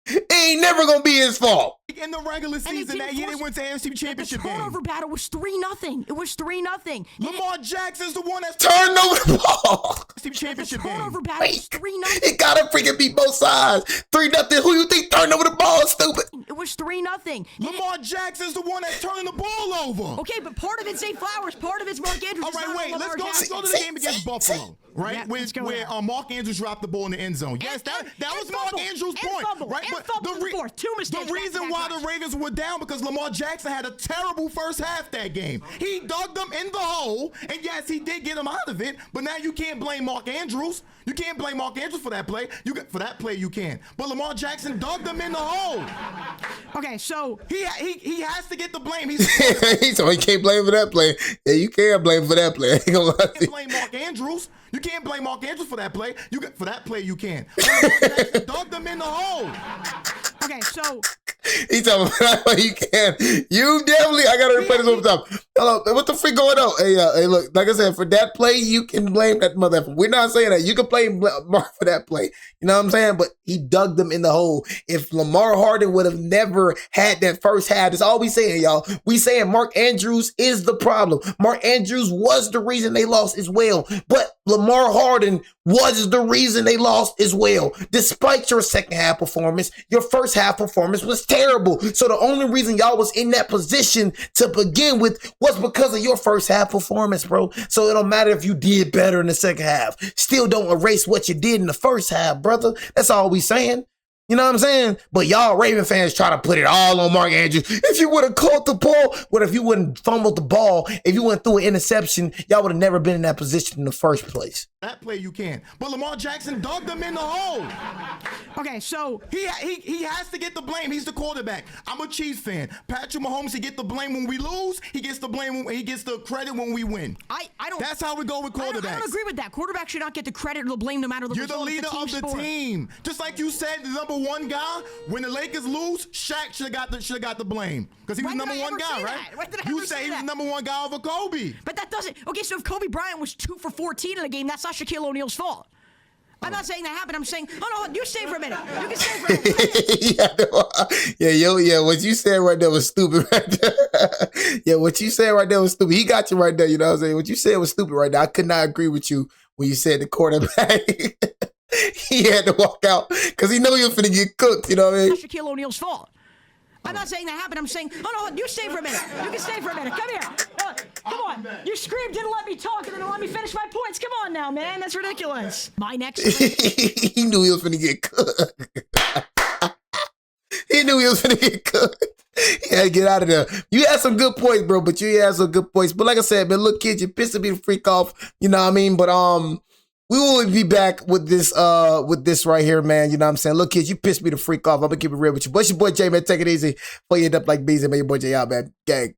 It ain't never going to be his fault. In the regular season that year, they went to AFC Championship The turnover game. battle was 3-0. It was 3-0. Lamar Jackson's the one that's Turned over the ball. AFC The Championship game. turnover battle was 3-0. It gotta freaking beat both sides. 3-0. Who you think turned over the ball? Stupid. It was 3-0. Lamar Jackson's the one that's turning the ball over. Okay, but part of it's Zay Flowers, part of it's Mark Andrews. All It's right, not wait. Lamar Let's Jackson. go to the game against Buffalo, right? Yeah, let's go where now. Mark Andrews dropped the ball in the end zone. Yes, that was and Mark fumble, Andrews' and point, fumble, right? and fumble in the fourth. Two mistakes The reason back-to-back why drives. the Ravens were down because Lamar Jackson had a terrible first half that game. He dug them in the hole, and yes, he did get them out of it. But now you can't blame Mark Andrews. You can't blame Mark Andrews for that play. For that play, you can. But Lamar Jackson dug them in the hole. Okay, so He has to get the blame. He's So he can't blame for that play. Yeah, you can't blame for that play. I ain't gonna lie to can't you. blame Mark Andrews. You can't blame Mark Andrews for that play. For that play, you can. But Lamar Jackson dug them in the hole. okay, so He's talking about that way you can. You definitely, I gotta replay this one more time. Hello, what the freak going on? Hey, look, like I said, for that play, you can blame that motherfucker. We're not saying that. You can blame Mark for that play. You know what I'm saying? But he dug them in the hole. If Lamar Harden would have never had that first half, that's all we saying, y'all. We saying Mark Andrews is the problem. Mark Andrews was the reason they lost as well. But Lamar Harden was the reason they lost as well. Despite your second half performance, your first half performance was terrible. So the only reason y'all was in that position to begin with was because of your first half performance, bro. So it don't matter if you did better in the second half. Still don't erase what you did in the first half, brother. That's all we saying. You know what I'm saying? But y'all Raven fans try to put it all on Mark Andrews. If you would have caught the ball, what if you wouldn't fumbled the ball, if you went through an interception, y'all would have never been in that position in the first place. That play you can. But Lamar Jackson dug them in the hole. okay, so He has to get the blame. He's the quarterback. I'm a Chiefs fan. Patrick Mahomes, he get the blame when we lose. He gets the blame when he gets the credit when we win. I don't. That's how we go with quarterbacks. I don't agree with that. Quarterback should not get the credit or the blame no matter the You're the result. leader It's a of the sport. team. Just like you said, the number one guy, when the Lakers lose, Shaq should have got the blame. Because he was When the did number I one ever guy, say right? that? When did I You ever say say he was that? the number one guy over Kobe. But that doesn't. Okay, so if Kobe Bryant was 2 for 14 in a game, that's not Shaquille O'Neal's fault. I'm not saying that happened. I'm saying, oh no, you stay for a minute. You can stay for a minute. Yeah, what you said right there was stupid right there. Yeah, what you said right there was stupid. He got you right there, you know what I'm saying? What you said was stupid right there. I could not agree with you when you said the quarterback. He had to walk out because he knew he was finna get cooked, you know what I mean? That's Shaquille O'Neal's fault. I'm not saying that happened. I'm saying, oh no, you stay for a minute. You can stay for a minute. Come here. Come on. You screamed, didn't let me talk, and then let me finish my points. Come on now, man. That's ridiculous. My next. He knew he was finna get cooked. He knew he was finna get cooked. He had to get out of there. You had some good points, bro, but you had some good points. But like I said, man, look, kid, you're pissing me the freak off. You know what I mean? But we will be back with this right here, man. You know what I'm saying? Look, kids, you pissed me the freak off. I'm gonna keep it real with you. But it's your boy Jay, man. Take it easy. Before you end up like bees, man. Your boy Jay out, man. Gang.